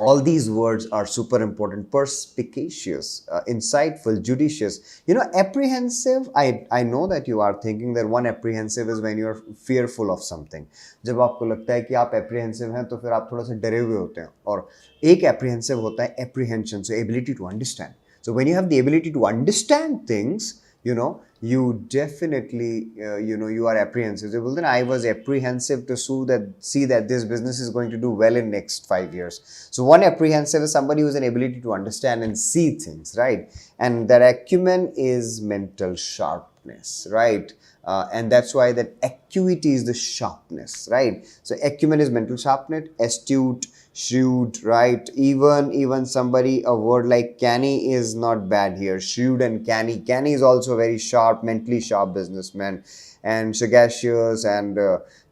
all these words are super important. Perspicacious, insightful, judicious. Apprehensive, I know that you are thinking that one apprehensive is when you are fearful of something. जब आपको लगता है कि आप apprehensive हैं तो फिर आप थोड़ा सा डरे हुए होते हैं. और एक apprehensive होता है apprehension, so ability to understand. So when you have the ability to understand things, you definitely you are apprehensive. Well, then I was apprehensive to see that this business is going to do well in next 5 years. So one apprehensive is somebody who has an ability to understand and see things, right? And that acumen is mental sharpness, right? And that's why that acuity is the sharpness, right? So acumen is mental sharpness, astute, shrewd, right? Even somebody, a word like canny is not bad here. Shrewd and canny. Canny is also very sharp, mentally sharp businessman. And sagacious, and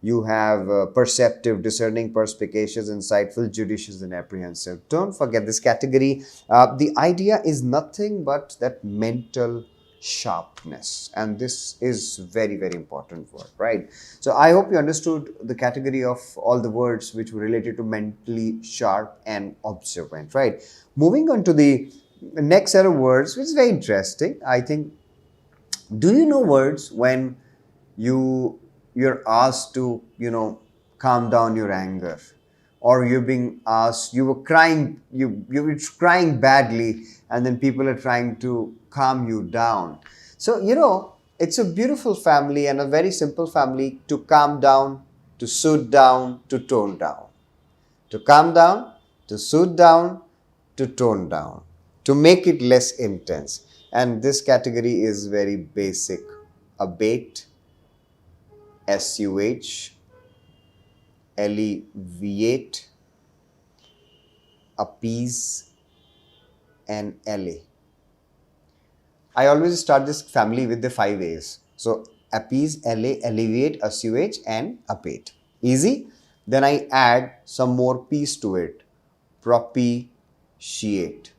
you have perceptive, discerning, perspicacious, insightful, judicious, and apprehensive. Don't forget this category. The idea is nothing but that mental sharpness, and this is very, very important word, right? So I hope you understood the category of all the words which were related to mentally sharp and observant, right? Moving on to the next set of words, which is very interesting, I think. Do you know words when you're asked to calm down your anger, or you're being asked, you were crying badly, and then people are trying to calm you down. So it's a beautiful family and a very simple family: to calm down, to soothe down, to tone down. To calm down, to soothe down, to tone down. to make it less intense. And this category is very basic. Abate, SUH, alleviate, appease, and LA. I always start this family with the 5 A's. So appease, LA, alleviate, assuage, and abate. Easy. Then I add some more P's to it. Propitiate.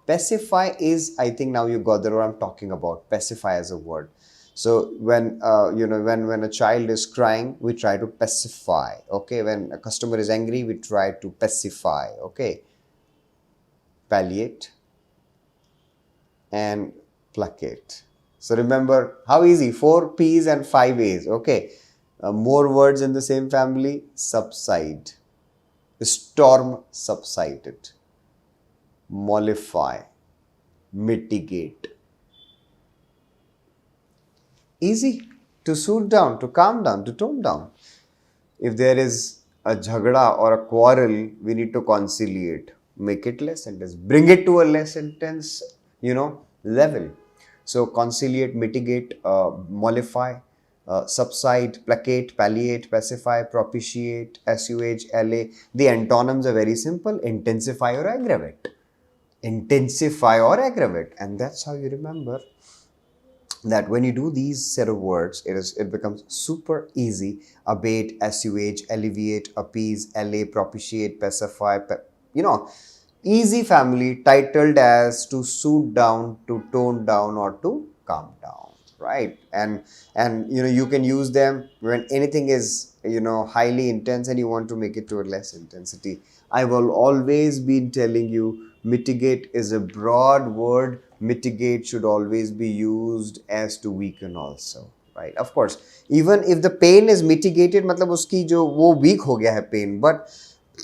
Pacify is, I think now you got what I'm talking about. Pacify as a word. So when when a child is crying, we try to pacify. Okay, when a customer is angry, we try to pacify. Okay, palliate and placate. So remember how easy, 4 P's and 5 A's. Okay, more words in the same family. Subside. The storm subsided. Mollify, mitigate. Easy to soothe down, to calm down, to tone down. If there is a jhagda or a quarrel, we need to conciliate. Make it less intense. Bring it to a less intense, level. So conciliate, mitigate, mollify, subside, placate, palliate, pacify, propitiate, assuage, allay. The antonyms are very simple. Intensify or aggravate. Intensify or aggravate. And that's how you remember that when you do these set of words, it becomes super easy. Abate, assuage, alleviate, appease, allay, propitiate, pacify, easy family titled as to soothe down, to tone down, or to calm down, right? And you can use them when anything is highly intense and you want to make it to a less intensity. I will always be telling you, mitigate is a broad word. Mitigate should always be used as to weaken also, right? Of course, even if the pain is mitigated, मतलब उसकी जो वो weak हो गया है pain. But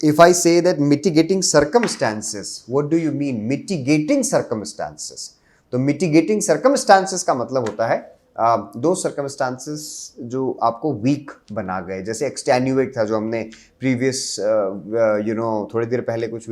if I say that mitigating circumstances, what do you mean? Mitigating circumstances. तो mitigating circumstances का मतलब होता है दो circumstances जो आपको weak बना गए. जैसे extenuate था जो हमने previous थोड़ी देर पहले एक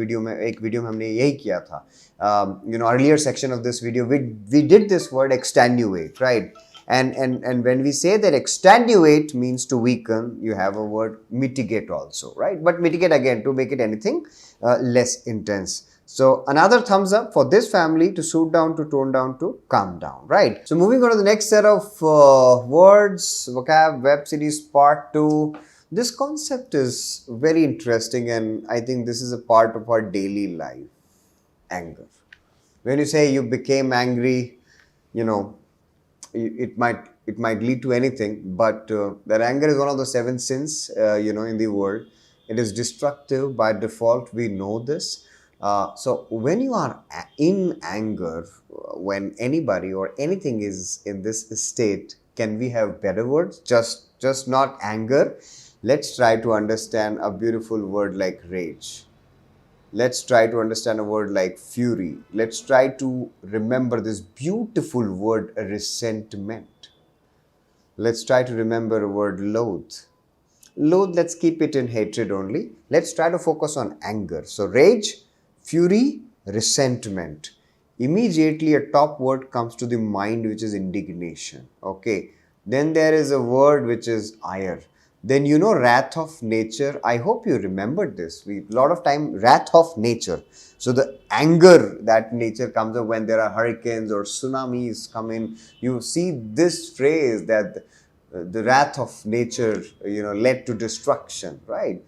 वीडियो में हमने यही किया था. Earlier section of this video we did this word extenuate, right? And when we say that extenuate means to weaken, you have a word mitigate also, right? But mitigate again to make it anything less intense. So another thumbs up for this family, to soothe down, to tone down, to calm down, right? So moving on to the next set of words, vocab web series part 2. This concept is very interesting and I think this is a part of our daily life. Anger. When you say you became angry, it might lead to anything, but that anger is one of the 7 sins, in the world. It is destructive by default. We know this. So when you are in anger, when anybody or anything is in this state, can we have better words? Just not anger. Let's try to understand a beautiful word like rage. Let's try to understand a word like fury. Let's try to remember this beautiful word resentment. Let's try to remember a word loathe. Loathe, let's keep it in hatred only. Let's try to focus on anger. So rage, fury, resentment. Immediately a top word comes to the mind, which is indignation. Okay. Then there is a word which is ire. Then wrath of nature. I hope you remembered this. A lot of time, wrath of nature. So the anger that nature comes up when there are hurricanes or tsunamis come in. You see this phrase that the wrath of nature, led to destruction, right?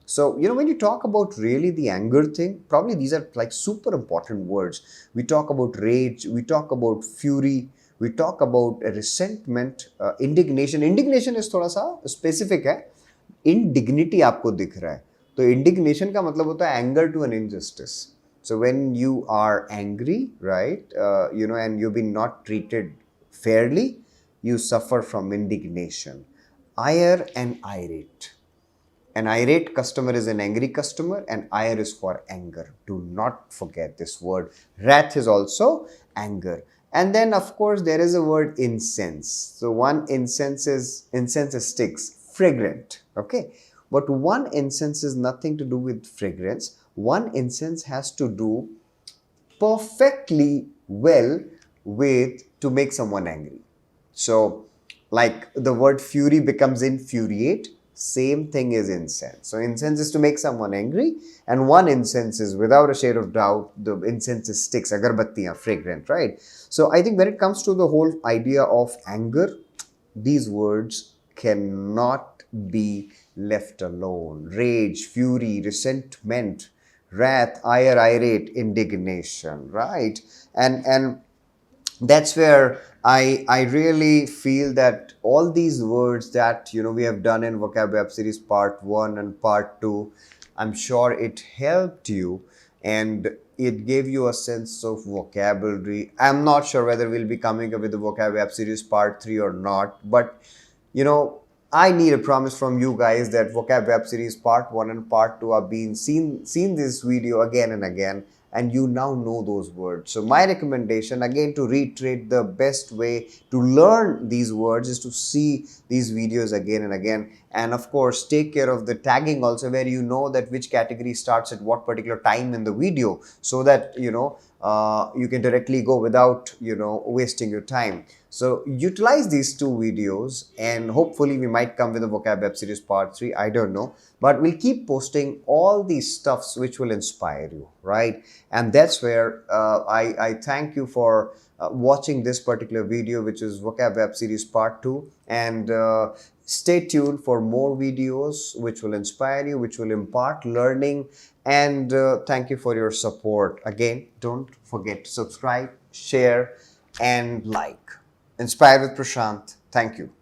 So, when you talk about really the anger thing, probably these are like super important words. We talk about rage, we talk about fury, we talk about resentment, indignation. Indignation is थोड़ा सा specific है. Indignity आपको दिख रहा है. तो indignation का मतलब होता है anger to an injustice. So when you are angry, right, and you've been not treated fairly, you suffer from indignation. Ire and irate. An irate customer is an angry customer and ire is for anger. Do not forget this word. Wrath is also anger. And then, of course, there is a word incense. So one incense is sticks, fragrant, okay? But one incense is nothing to do with fragrance. One incense has to do perfectly well with to make someone angry. So, like the word fury becomes infuriate, same thing is incense. So, incense is to make someone angry, and one incense is without a shade of doubt, the incense is sticks, agarbattiyan, fragrant, right? So, I think when it comes to the whole idea of anger, these words cannot be left alone. Rage, fury, resentment, wrath, ire, irate, indignation, right? And that's where I really feel that all these words that we have done in Vocab Web Series Part 1 and Part 2, I'm sure it helped you and it gave you a sense of vocabulary. I'm not sure whether we'll be coming up with the Vocab Web Series Part 3 or not, but you know, I need a promise from you guys that Vocab Web Series Part 1 and Part 2 are being seen this video again and again, and you now know those words. So my recommendation, again to reiterate, the best way to learn these words is to see these videos again and again. And of course, take care of the tagging also, where you know that which category starts at what particular time in the video, so that you can directly go without wasting your time. So utilize these two videos, and hopefully we might come with a Vocab Web Series Part 3. I don't know. But we'll keep posting all these stuffs which will inspire you, right? And that's where I thank you for watching this particular video, which is Vocab Web Series Part 2. And stay tuned for more videos which will inspire you, which will impart learning. And thank you for your support. Again, don't forget to subscribe, share, and like. Inspired with Prashant. Thank you.